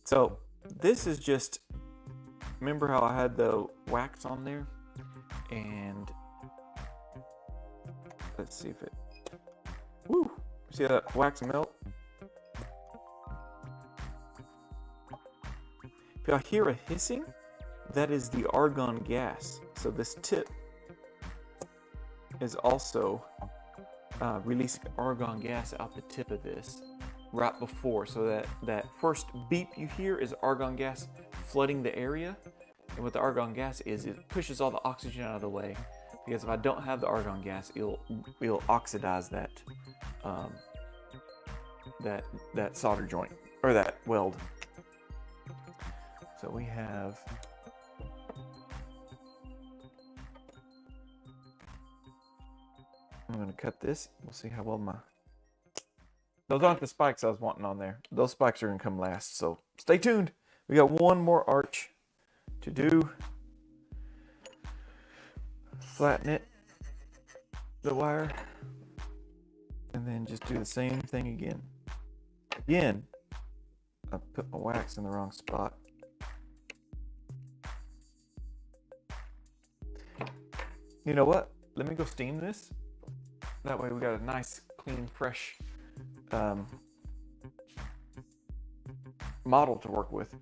So this is just, remember how I had the wax on there? And let's see if it, woo! See that wax melt? If y'all hear a hissing, that is the argon gas. So this tip is also releasing argon gas out the tip of this right before. So that first beep you hear is argon gas flooding the area. And what the argon gas is, it pushes all the oxygen out of the way. Because if I don't have the argon gas, it'll oxidize that that solder joint or that weld. So we have I'm going to cut this. We'll see how well those aren't the spikes I was wanting on there. Those spikes are going to come last, so stay tuned. We got one more arch to do. Flatten it, the wire, and then just do the same thing again. Again, I put my wax in the wrong spot. You know what? Let me go steam this. That way we got a nice, clean, fresh model to work with.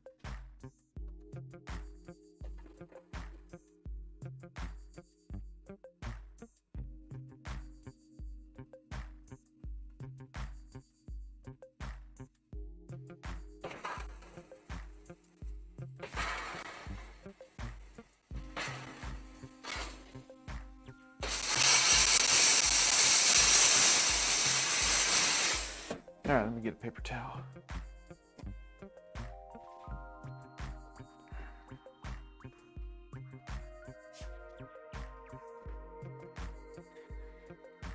All right, let me get a paper towel.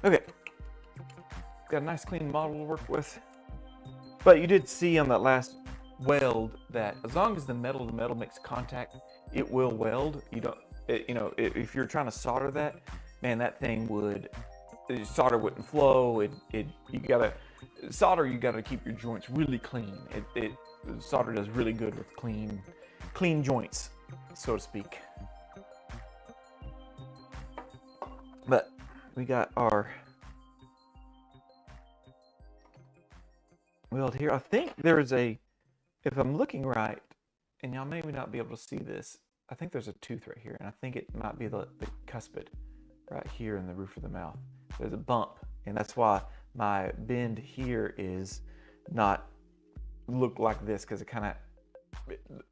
Okay, got a nice clean model to work with. But you did see on that last weld that as long as the metal to metal makes contact, it will weld. You don't, if you're trying to solder that, man, that thing would, solder wouldn't flow. You gotta keep your joints really clean. Solder does really good with clean joints, so to speak. But we got our weld here. I think there is if I'm looking right, and y'all may not be able to see this, I think there's a tooth right here, and I think it might be the cuspid right here in the roof of the mouth. There's a bump, and that's why my bend here is not look like this, because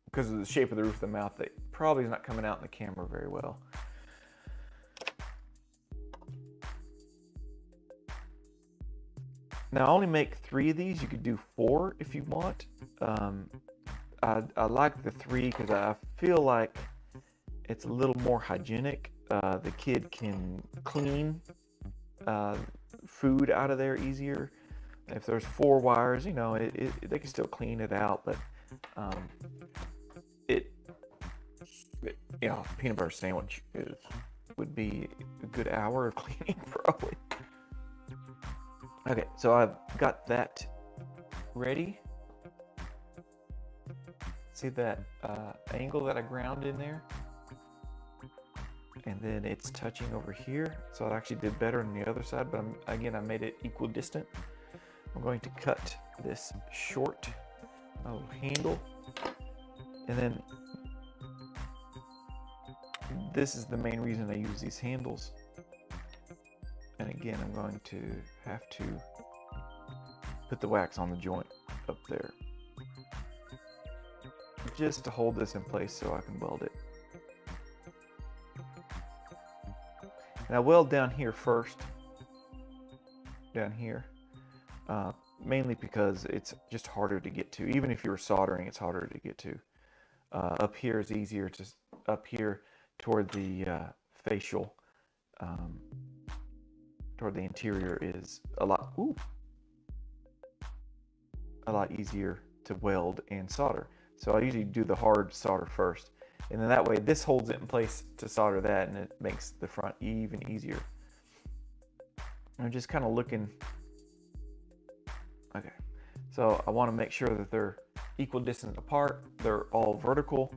because of the shape of the roof of the mouth, that probably is not coming out in the camera very well. Now I only make 3 of these. You could do 4 if you want. I like the 3 because I feel like it's a little more hygienic. The kid can clean food out of there easier. If there's 4 wires, they can still clean it out, but peanut butter sandwich would be a good hour of cleaning probably. Okay, so I've got that ready. See that angle that I ground in there? And then it's touching over here. So I actually did better on the other side, but again, I made it equidistant. I'm going to cut this short, a little handle. And then this is the main reason I use these handles. And again, I'm going to have to put the wax on the joint up there, just to hold this in place so I can weld it. And I weld down here first, down here, mainly because it's just harder to get to. Even if you were soldering, it's harder to get to. Up here is easier to, up here toward the facial, toward the interior is a lot easier to weld and solder. So I usually do the hard solder first, and then that way this holds it in place to solder that, and it makes the front even easier. I'm just kind of looking. Okay, so I want to make sure that they're equidistant apart. They're all vertical.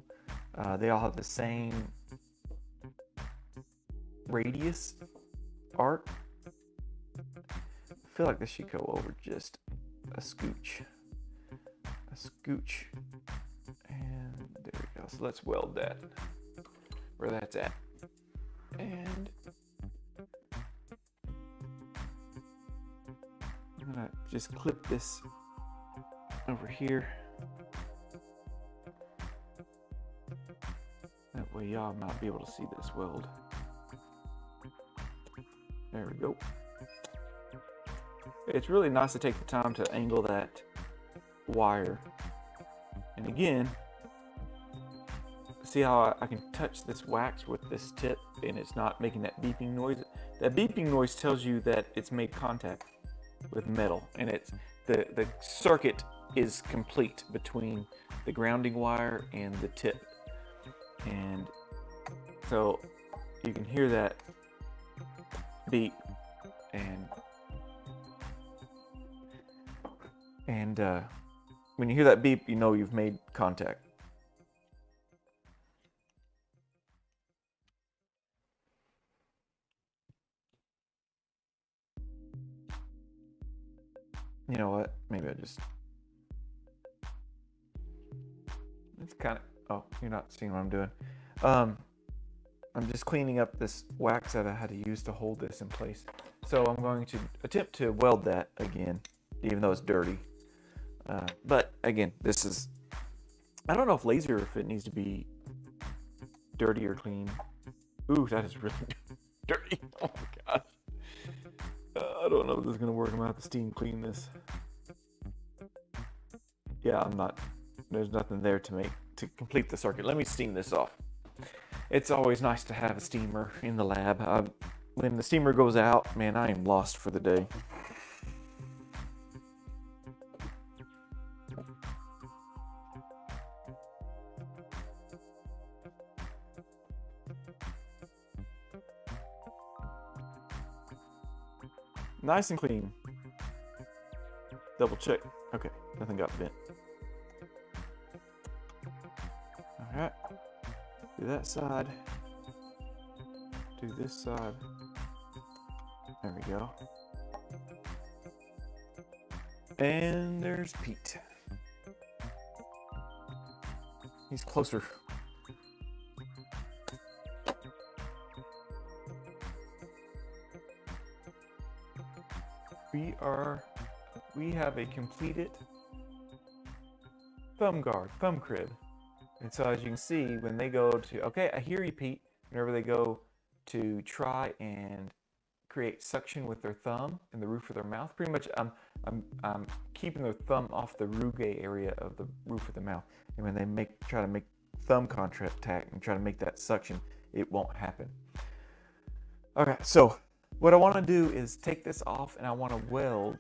They all have the same radius arc. I feel like this should go over just a scooch, and there we go. So let's weld that where that's at, and I'm gonna just clip this over here. That way y'all might be able to see this weld. There we go. It's really nice to take the time to angle that wire. And again, see how I can touch this wax with this tip and it's not making that beeping noise? That beeping noise tells you that it's made contact with metal, and it's the circuit is complete between the grounding wire and the tip. And so you can hear that beep, and when you hear that beep, you know you've made contact. You know what? Maybe it's kind of, oh, you're not seeing what I'm doing. I'm just cleaning up this wax that I had to use to hold this in place. So I'm going to attempt to weld that again, even though it's dirty. But again, this is, I don't know if laser, if it needs to be dirty or clean. Ooh, that is really dirty. Oh my gosh. I don't know if this is going to work. I'm going to have to steam clean this. Yeah, there's nothing there to complete the circuit. Let me steam this off. It's always nice to have a steamer in the lab. When the steamer goes out, man, I am lost for the day. Nice and clean. Double check. Okay, nothing got bent. All right, do that side. Do this side. There we go. And there's Pete. He's closer. We have a completed thumb guard, thumb crib. And so as you can see, when they go to, okay, I hear you, Pete, whenever they go to try and create suction with their thumb in the roof of their mouth, pretty much I'm keeping their thumb off the rugae area of the roof of the mouth. And when they try to make thumb contact and try to make that suction, it won't happen. Okay, so what I want to do is take this off, and I want to weld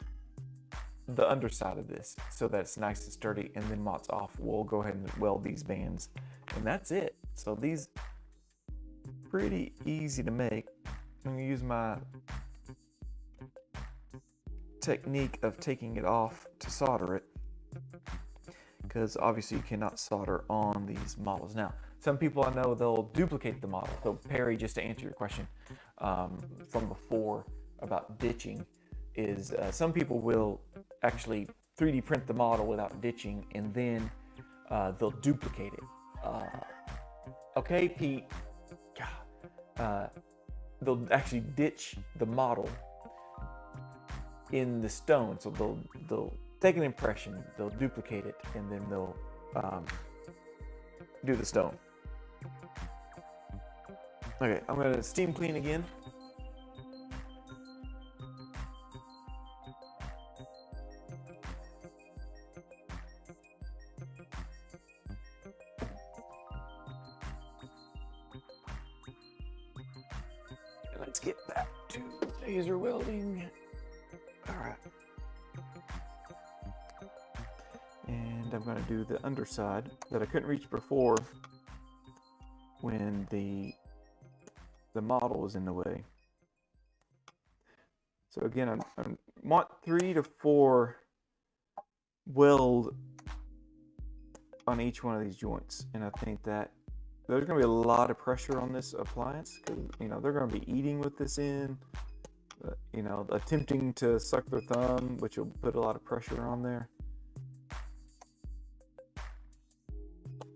the underside of this so that it's nice and sturdy, and then while it's off, we'll go ahead and weld these bands, and that's it. So these pretty easy to make. I'm going to use my technique of taking it off to solder it, because obviously you cannot solder on these models. Now, some people I know, they'll duplicate the model. So Perry, just to answer your question from before about ditching, is some people will actually 3D print the model without ditching, and then they'll duplicate it. Okay, Pete, they'll actually ditch the model in the stone. So they'll take an impression, they'll duplicate it, and then they'll do the stone. Okay, I'm going to steam clean again. And let's get back to laser welding. All right. And I'm going to do the underside that I couldn't reach before when the model was in the way. So again, I want 3 to 4 weld on each one of these joints, and I think that there's going to be a lot of pressure on this appliance, because they're going to be eating with this in, attempting to suck their thumb, which will put a lot of pressure on there.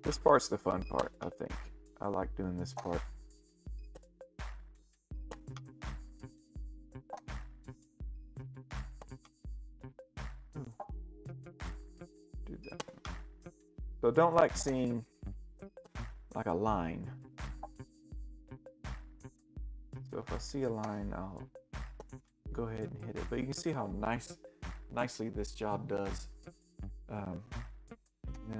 This part's the fun part, I think. I like doing this part. Do that. So don't like seeing like a line. So if I see a line, I'll go ahead and hit it. But you can see how nicely this job does.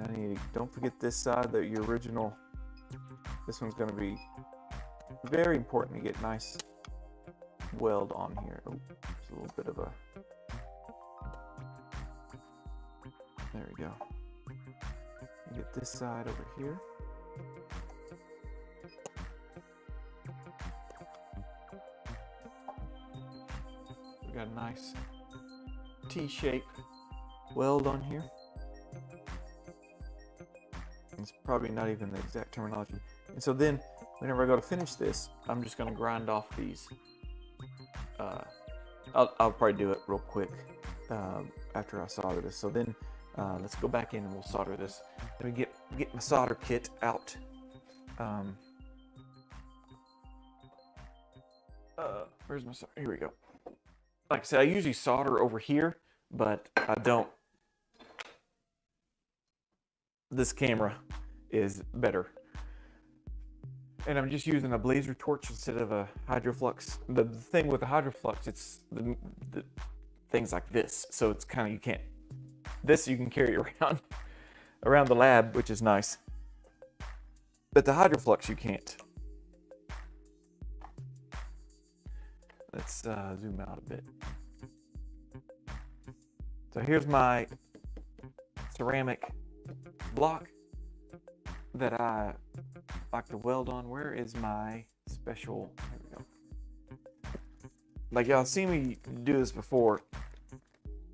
And don't forget this side, your original. This one's going to be very important to get nice weld on here. Oh, there's a little bit of a, there we go. Get this side over here. We got a nice T-shape weld on here. It's probably not even the exact terminology. And so then, whenever I go to finish this, I'm just going to grind off these. I'll probably do it real quick after I solder this. So then, let's go back in and we'll solder this. Let me get my solder kit out. Where's my solder? Here we go. Like I said, I usually solder over here, but I don't. This camera is better. And I'm just using a blazer torch instead of a hydroflux. The thing with the hydroflux, it's the things like this. So it's kind of, you can't, this you can carry around the lab, which is nice. But the hydroflux you can't. Let's zoom out a bit. So here's my ceramic block that I like to weld on. Where is my special? There we go. Like y'all seen me do this before.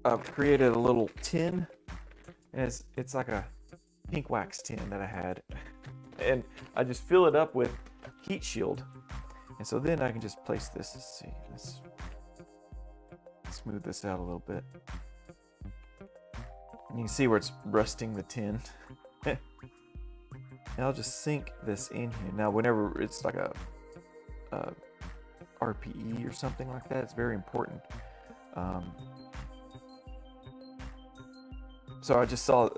I've created a little tin, and it's like a pink wax tin that I had, and I just fill it up with heat shield, and so then I can just place this. Let's see, let's smooth this out a little bit. And you can see where it's rusting the tin. And I'll just sink this in here. Now, whenever it's like a RPE or something like that, it's very important. So I just saw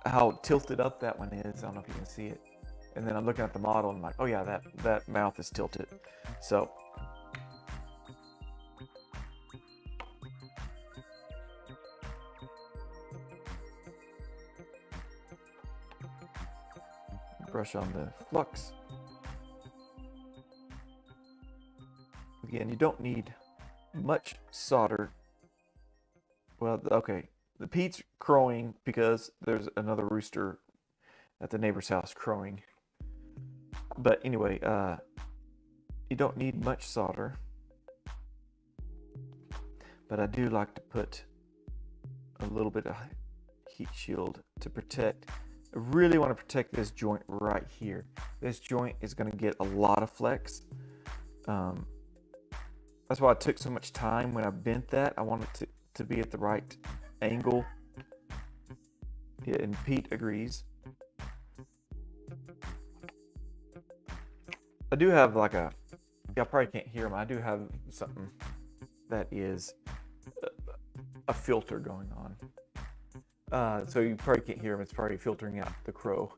how tilted up that one is. I don't know if you can see it. And then I'm looking at the model and I'm like, oh yeah, that mouth is tilted. So brush on the flux. Again, you don't need much solder. Well, okay, the Pete's crowing because there's another rooster at the neighbor's house crowing. But anyway, you don't need much solder. But I do like to put a little bit of heat shield to protect. I really want to protect this joint right here. This joint is going to get a lot of flex. That's why it took so much time when I bent that. I wanted to be at the right angle. Yeah, and Pete agrees. I do have like a, y'all probably can't hear him. I do have something that is a filter going on. So you probably can't hear him. It's probably filtering out the crow.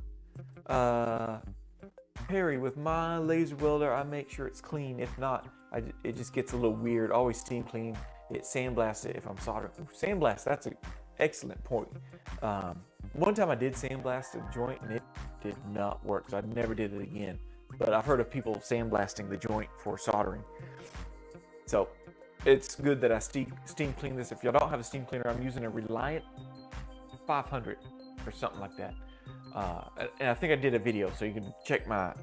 Perry, with my laser welder, I make sure it's clean. If not, it just gets a little weird. Always steam clean. It sandblasts it if I'm soldering. Sandblast, that's an excellent point. One time I did sandblast a joint and it did not work, so I never did it again. But I've heard of people sandblasting the joint for soldering. So it's good that I steam clean this. If y'all don't have a steam cleaner, I'm using a Reliant 500 or something like that. And I think I did a video, so you can check my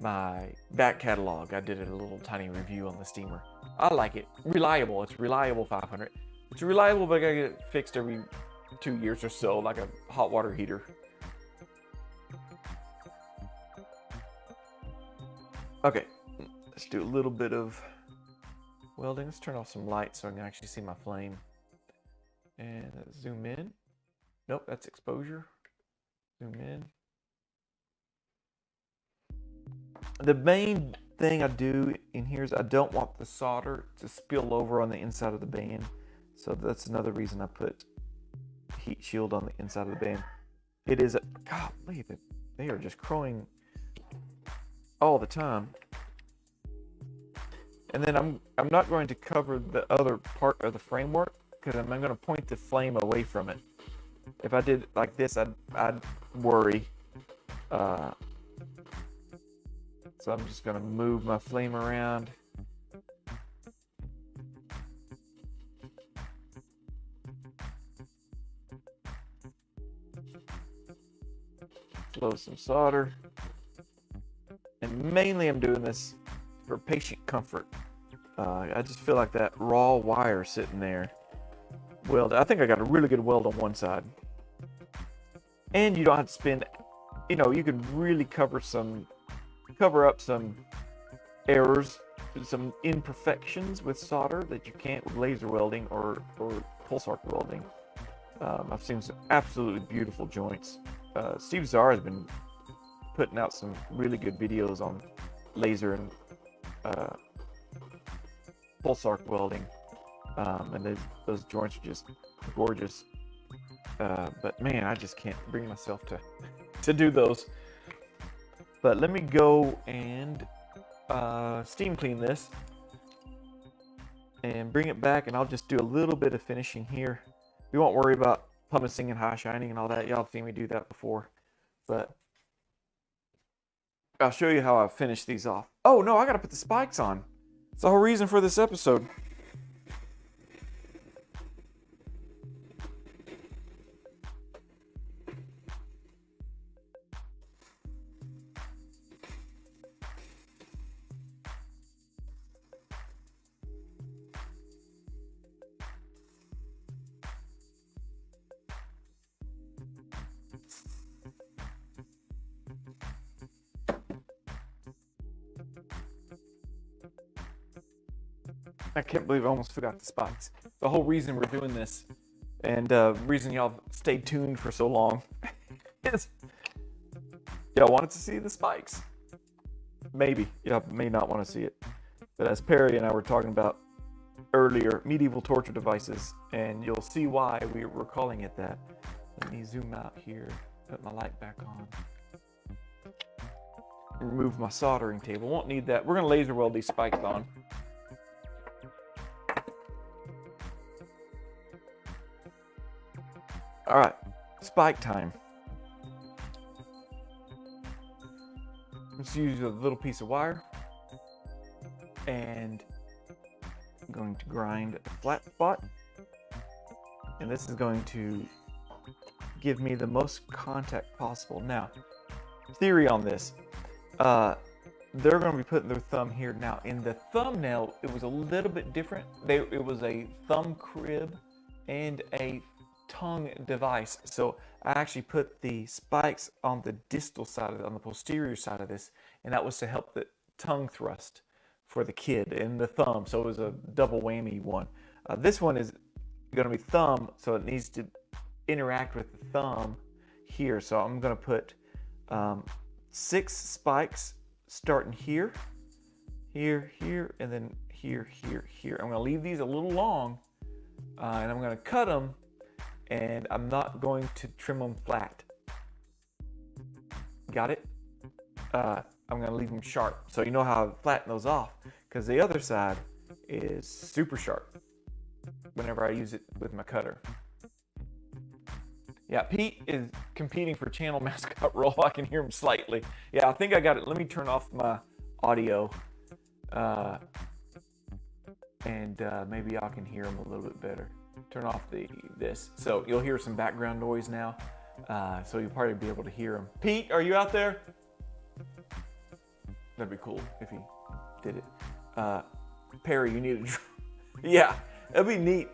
my back catalog. I did a little tiny review on the steamer. I like it. Reliable. It's reliable 500. It's reliable, but I gotta get it fixed every 2 years or so, like a hot water heater. Okay, let's do a little bit of welding. Let's turn off some lights so I can actually see my flame. And zoom in. Nope, that's exposure. Zoom in. The main thing I do in here is I don't want the solder to spill over on the inside of the band. So that's another reason I put heat shield on the inside of the band. It is a, golly, they are just crowing all the time. And then I'm not going to cover the other part of the framework because I'm going to point the flame away from it. If I did like this, I'd worry. So I'm just going to move my flame around. blow some solder. And mainly I'm doing this for patient comfort. I just feel like that raw wire sitting there weld. I think I got a really good weld on one side. And you don't have to spend, you know, you could really cover up some errors, some imperfections with solder that you can't with laser welding or pulse arc welding. I've seen some absolutely beautiful joints. Steve Czar has been putting out some really good videos on laser and pulse arc welding, and those joints are just gorgeous. But man, I just can't bring myself to do those. But let me go and steam clean this and bring it back, and I'll just do a little bit of finishing here. We won't worry about pumicing and high shining and all that. Y'all have seen me do that before, but I'll show you how I finish these off. Oh no, I gotta put the spikes on. It's the whole reason for this episode. I can't believe I almost forgot the spikes. The whole reason we're doing this, and reason y'all stayed tuned for so long, is y'all wanted to see the spikes. Maybe. Y'all may not want to see it. But as Perry and I were talking about earlier, medieval torture devices, and you'll see why we were calling it that. Let me zoom out here, put my light back on. Remove my soldering table. Won't need that. We're going to laser weld these spikes on. All right, spike time. Let's use a little piece of wire, and I'm going to grind a flat spot, and this is going to give me the most contact possible. Now, theory on this, they're going to be putting their thumb here. Now, in the thumbnail, it was a little bit different. It was a thumb crib and a tongue device. So I actually put the spikes on the distal side of it, on the posterior side of this, and that was to help the tongue thrust for the kid and the thumb. So it was a double whammy one. This one is going to be thumb, so it needs to interact with the thumb here. So I'm going to put 6 spikes starting here, here, here, and then here, here, here. I'm going to leave these a little long, and I'm going to cut them, and I'm not going to trim them flat. Got it? I'm going to leave them sharp. So you know how I flatten those off, because the other side is super sharp whenever I use it with my cutter. Yeah, Pete is competing for channel mascot role. I can hear him slightly. Yeah, I think I got it. Let me turn off my audio, and maybe y'all can hear him a little bit better. Turn off this. So you'll hear some background noise now. So you'll probably be able to hear him. Pete, are you out there? That'd be cool if he did it. Perry, you need a yeah, that'd be neat.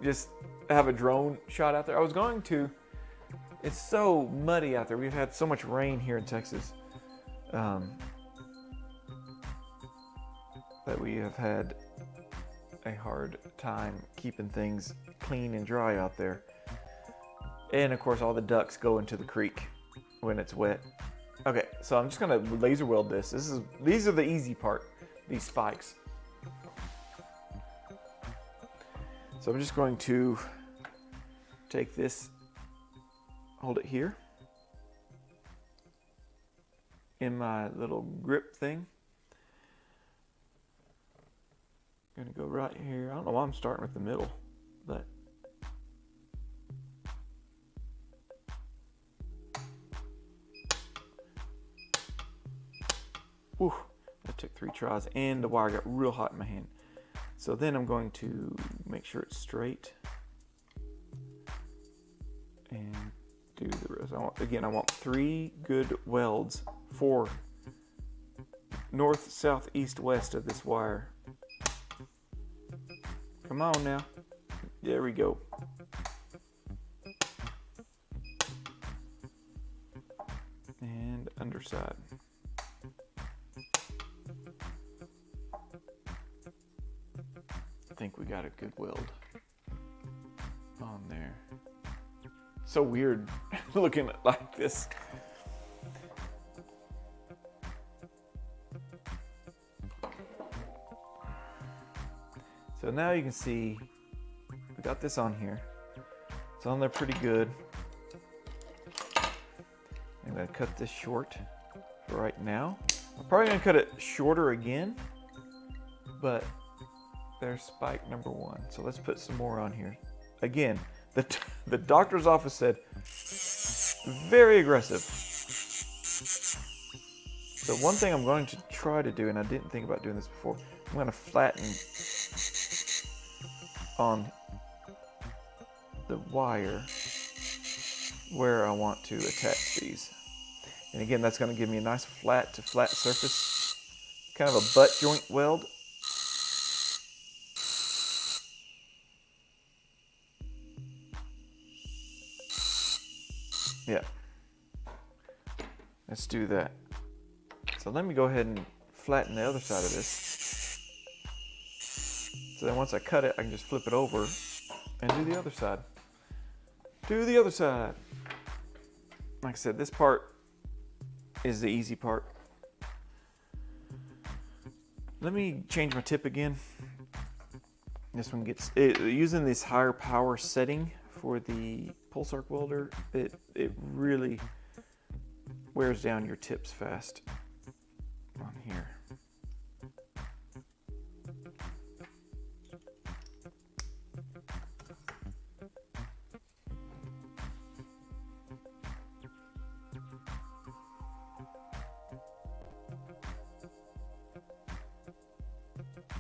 Just have a drone shot out there. I was going to. It's so muddy out there. We've had so much rain here in Texas that we have had a hard time keeping things clean and dry out there. And of course, all the ducks go into the creek when it's wet. Okay, so I'm just gonna laser weld this. These are the easy part, these spikes. So I'm just going to take this, hold it here in my little grip thing. I'm gonna go right here. I don't know why I'm starting with the middle, but whew, that took 3 tries, and the wire got real hot in my hand. So then I'm going to make sure it's straight and do the rest. I want 3 good welds, 4 north, south, east, west of this wire. Come on now. There we go. And underside. I think we got a good weld on there. So weird looking like this. So now you can see we got this on here. It's on there pretty good. I'm gonna cut this short for right now. I'm probably gonna cut it shorter again, but there's spike number 1. So let's put some more on here. Again, the doctor's office said very aggressive. So one thing I'm going to try to do, and I didn't think about doing this before, I'm going to flatten on the wire where I want to attach these. And again, that's going to give me a nice flat to flat surface, kind of a butt joint weld. Yeah, let's do that. So let me go ahead and flatten the other side of this. So then once I cut it, I can just flip it over and do the other side. Do the other side. Like I said, this part is the easy part. Let me change my tip again. This one gets, using this higher power setting for the pulse arc welder, it really wears down your tips fast on here.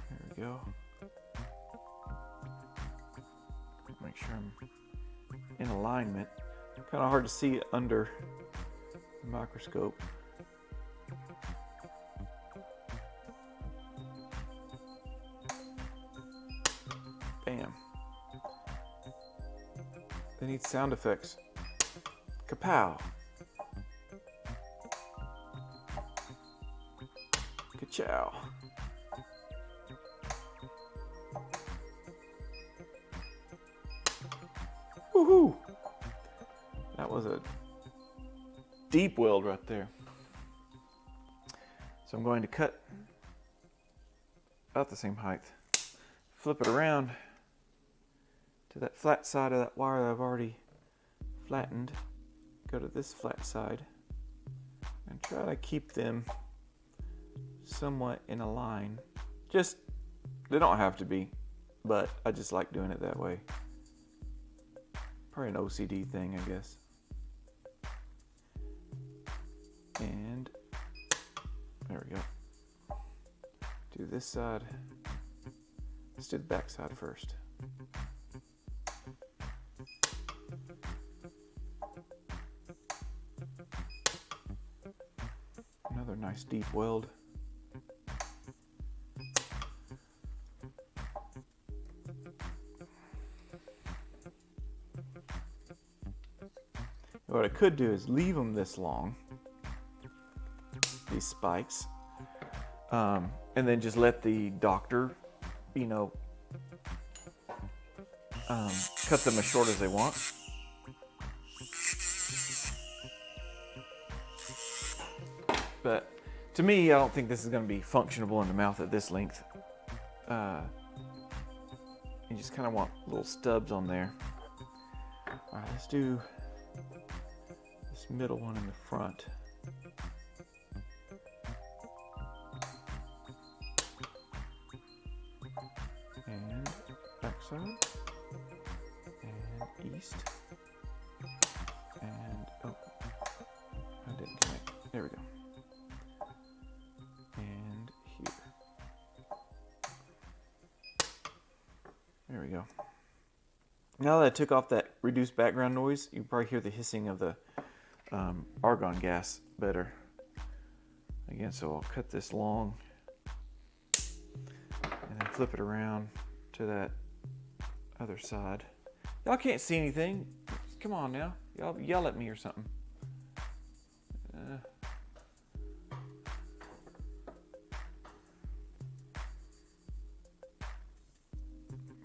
There we go. Make sure I'm in alignment. Kind of hard to see it under the microscope. Bam. They need sound effects. Kapow. Ka-chow. Woohoo! That was a deep weld right there. So I'm going to cut about the same height. Flip it around to that flat side of that wire that I've already flattened. Go to this flat side and try to keep them somewhat in a line. Just, they don't have to be, but I just like doing it that way. Probably an OCD thing, I guess. And there we go. Do this side. Let's do the back side first. Another nice deep weld. What I could do is leave them this long, these spikes, and then just let the doctor, you know, cut them as short as they want. But to me, I don't think this is going to be functionable in the mouth at this length. You just kind of want little stubs on there. All right, let's do this middle one in the front. And back side. And east. And, oh, I didn't connect. There we go. And here. There we go. Now that I took off that reduced background noise, you can probably hear the hissing of the argon gas better. Again, so I'll cut this long and then flip it around to that other side. Y'all can't see anything. Come on now. Y'all yell at me or something.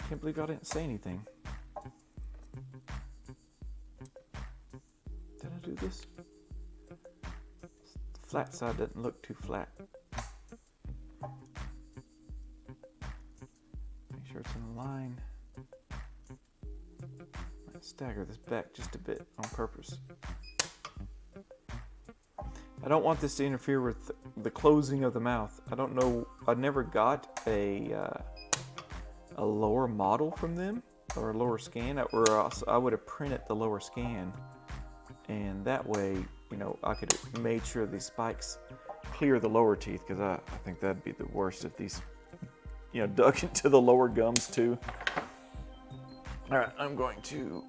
Can't believe y'all didn't say anything. Did I do this? The flat side doesn't look too flat. Make sure it's in line. Might stagger this back just a bit on purpose. I don't want this to interfere with the closing of the mouth. I don't know. I never got a lower model from them or a lower scan, or else I would have printed the lower scan, and that way, you know, I could have made sure these spikes clear the lower teeth, because I think that'd be the worst if these, you know, dug into the lower gums too. All right, I'm going to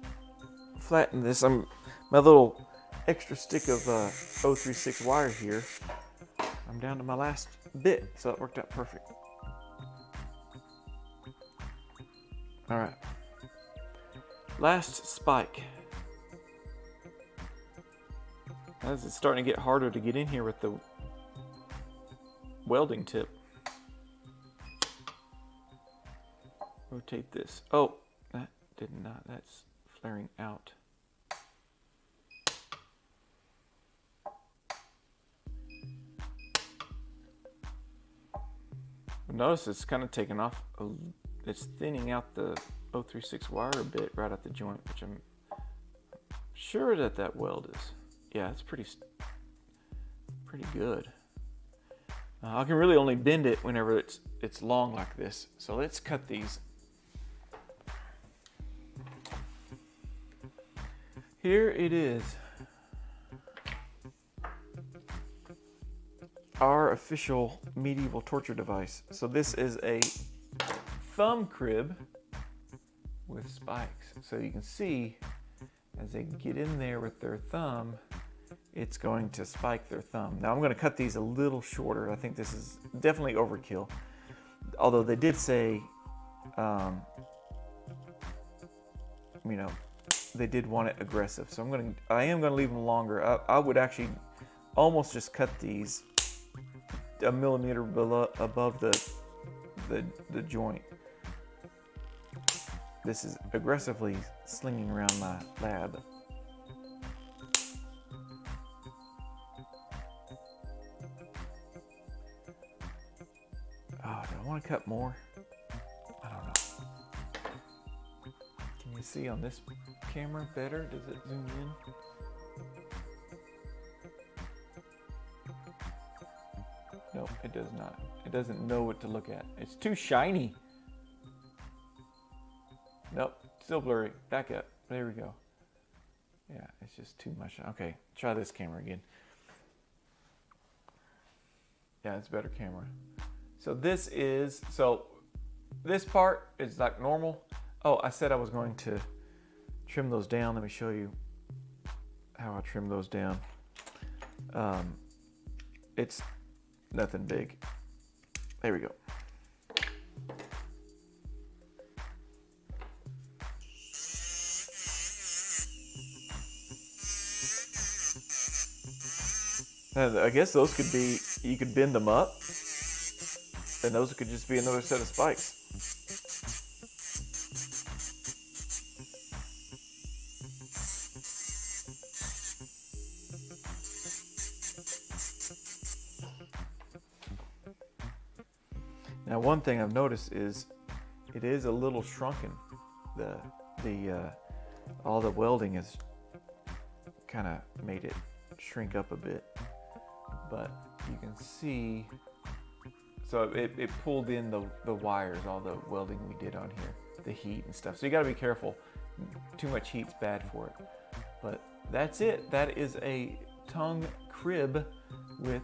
flatten this. My little extra stick of 036 wire here. I'm down to my last bit, so it worked out perfect. All right, last spike. As it's starting to get harder to get in here with the welding tip. Rotate this. Oh, that did not. That's flaring out. Notice it's kind of taking off. It's thinning out the 036 wire a bit right at the joint, which I'm sure that weld is. Yeah, it's pretty good. I can really only bend it whenever it's long like this. So let's cut these. Here it is. Our official medieval torture device. So this is a thumb crib with spikes. So you can see as they get in there with their thumb, it's going to spike their thumb. Now I'm going to cut these a little shorter. I think this is definitely overkill. Although they did say, you know, they did want it aggressive. So I am going to leave them longer. I would actually almost just cut these a millimeter above the joint. This is aggressively slinging around my lab. Oh, do I want to cut more? I don't know. Can you see on this camera better? Does it zoom in? No, it does not. It doesn't know what to look at. It's too shiny. Nope, still blurry. Back up. There we go. Yeah, it's just too much. Okay, try this camera again. Yeah, it's a better camera. So this part is like normal. Oh, I said I was going to trim those down. Let me show you how I trim those down. It's nothing big. There we go. I guess those could be, you could bend them up, and those could just be another set of spikes. Now, one thing I've noticed is it is a little shrunken. All the welding has kind of made it shrink up a bit, but you can see, so it pulled in the wires, all the welding we did on here, the heat and stuff. So you got to be careful. Too much heat's bad for it. But that's it. That is a thumb crib with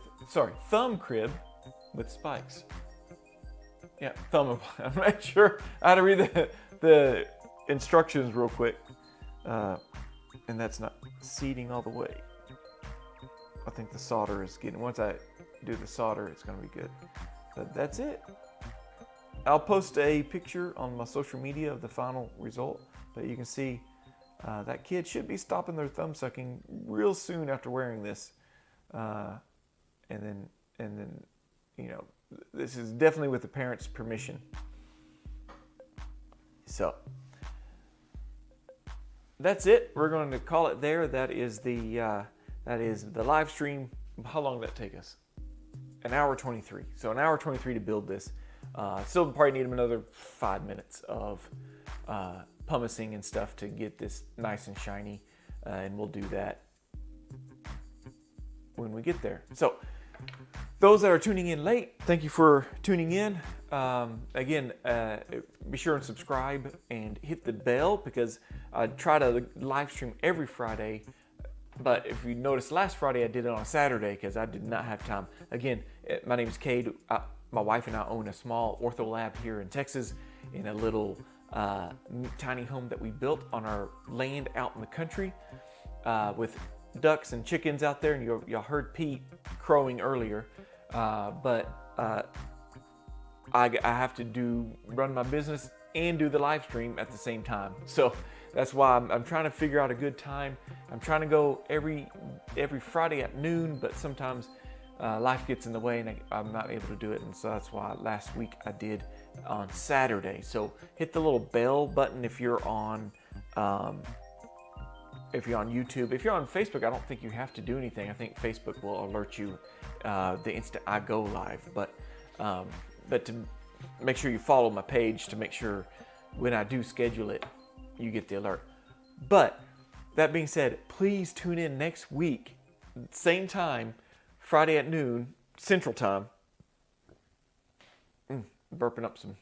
spikes. Yeah, thumb. I'm not sure how to read the instructions real quick. And that's not seating all the way. I think the solder is getting, once I do the solder, it's gonna be good. But that's it. I'll post a picture on my social media of the final result, but you can see that kid should be stopping their thumb sucking real soon after wearing this. And then, you know, this is definitely with the parents' permission. So that's it. We're going to call it there. That is the live stream. How long did that take us? An hour 23. So an hour 23 to build this. Still probably need another 5 minutes of pumicing and stuff to get this nice and shiny, and we'll do that when we get there. So those that are tuning in late, thank you for tuning in. Again, be sure and subscribe and hit the bell, because I try to live stream every Friday. But if you noticed, last Friday I did it on a Saturday because I did not have time. Again, my name is Cade. My wife and I own a small ortho lab here in Texas, in a little tiny home that we built on our land out in the country, with ducks and chickens out there. And y'all heard Pete crowing earlier, but I have to run my business and do the live stream at the same time. So that's why I'm trying to figure out a good time. I'm trying to go every Friday at noon, but sometimes life gets in the way and I'm not able to do it. And so that's why last week I did on Saturday. So hit the little bell button if you're on YouTube. If you're on Facebook, I don't think you have to do anything. I think Facebook will alert you the instant I go live. But to make sure you follow my page to make sure when I do schedule it, you get the alert. But that being said, please tune in next week, same time, Friday at noon, Central Time. Burping up some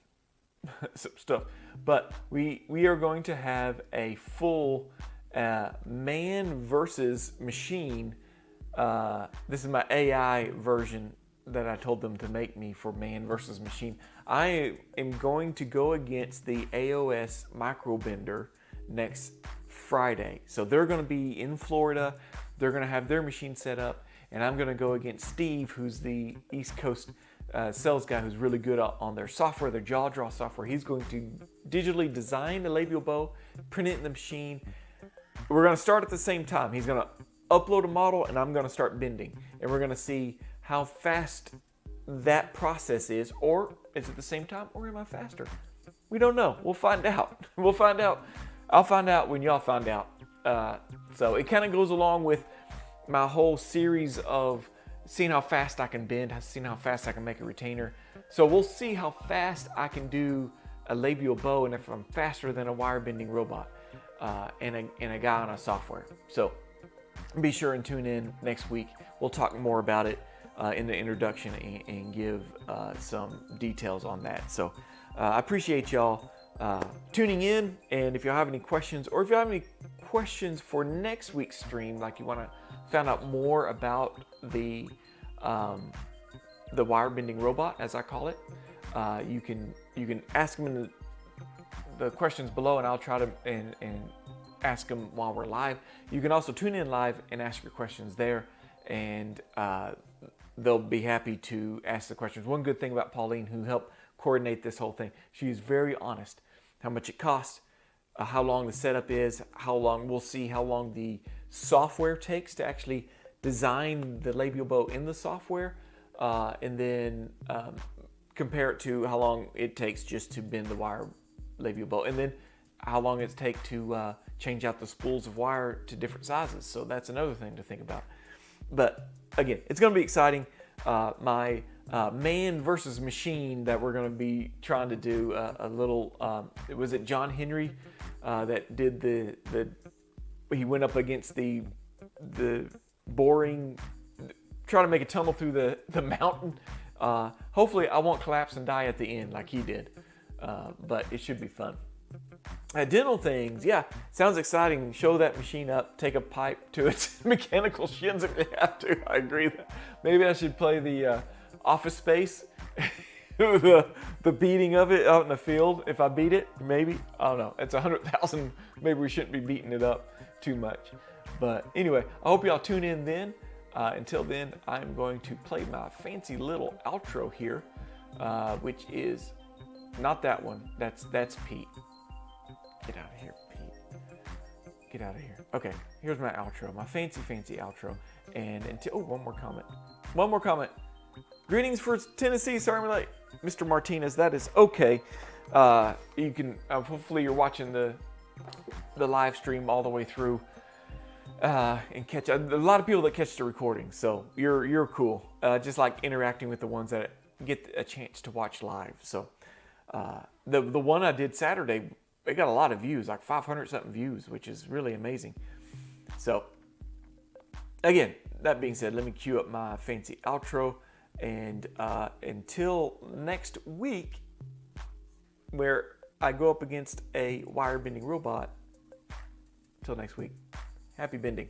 stuff. But we are going to have a full man versus machine. This is my AI version that I told them to make me for man versus machine. I am going to go against the AOS Microbender next Friday. So they're going to be in Florida. They're going to have their machine set up, and I'm going to go against Steve, who's the East Coast sales guy who's really good on their software, their jaw draw software. He's going to digitally design the labial bow, print it in the machine. We're going to start at the same time. He's going to upload a model, and I'm going to start bending, and we're going to see how fast that process is, or is it the same time, or am I faster? We don't know. We'll find out. We'll find out. I'll find out when y'all find out. So it kind of goes along with my whole series of seeing how fast I can bend, seeing how fast I can make a retainer. So we'll see how fast I can do a labial bow, and if I'm faster than a wire bending robot and a guy on a software. So be sure and tune in next week. We'll talk more about it in the introduction and give some details on that. So I appreciate y'all tuning in, and if you have any questions, or if you have any questions for next week's stream, like you want to find out more about the wire bending robot, as I call it, you can ask them in the questions below, and I'll try to and ask them while we're live. You can also tune in live and ask your questions there, and they'll be happy to ask the questions. One good thing about Pauline, who helped coordinate this whole thing, she's very honest. How much it costs, how long the setup is, how long, we'll see how long the software takes to actually design the labial bow in the software, and then compare it to how long it takes just to bend the wire labial bow, and then how long it takes to change out the spools of wire to different sizes. So that's another thing to think about. But again, it's going to be exciting. My man versus machine that we're going to be trying to do a little. Was it John Henry that did the? He went up against the boring, trying to make a tunnel through the mountain. Hopefully, I won't collapse and die at the end like he did, but it should be fun. Dental things, yeah, sounds exciting. Show that machine up, take a pipe to its mechanical shins if you have to. I agree. Maybe I should play the Office Space the beating of it out in the field. If I beat it, maybe, I don't know. It's 100,000. Maybe we shouldn't be beating it up too much. But anyway, I hope y'all tune in then. Until then, I'm going to play my fancy little outro here, which is not that one. That's Pete. Get out of here, Pete. Get out of here. Okay, here's my outro, my fancy outro. And until, one more comment. Greetings for Tennessee. Sorry I'm late, Mr. Martinez. That is okay. You can hopefully you're watching the live stream all the way through. And catch a lot of people that catch the recording, so you're cool. Just like interacting with the ones that get a chance to watch live. So the one I did Saturday, it got a lot of views, like 500 something views, which is really amazing. So again, that being said, let me cue up my fancy outro, and until next week, where I go up against a wire bending robot. Until next week. Happy bending.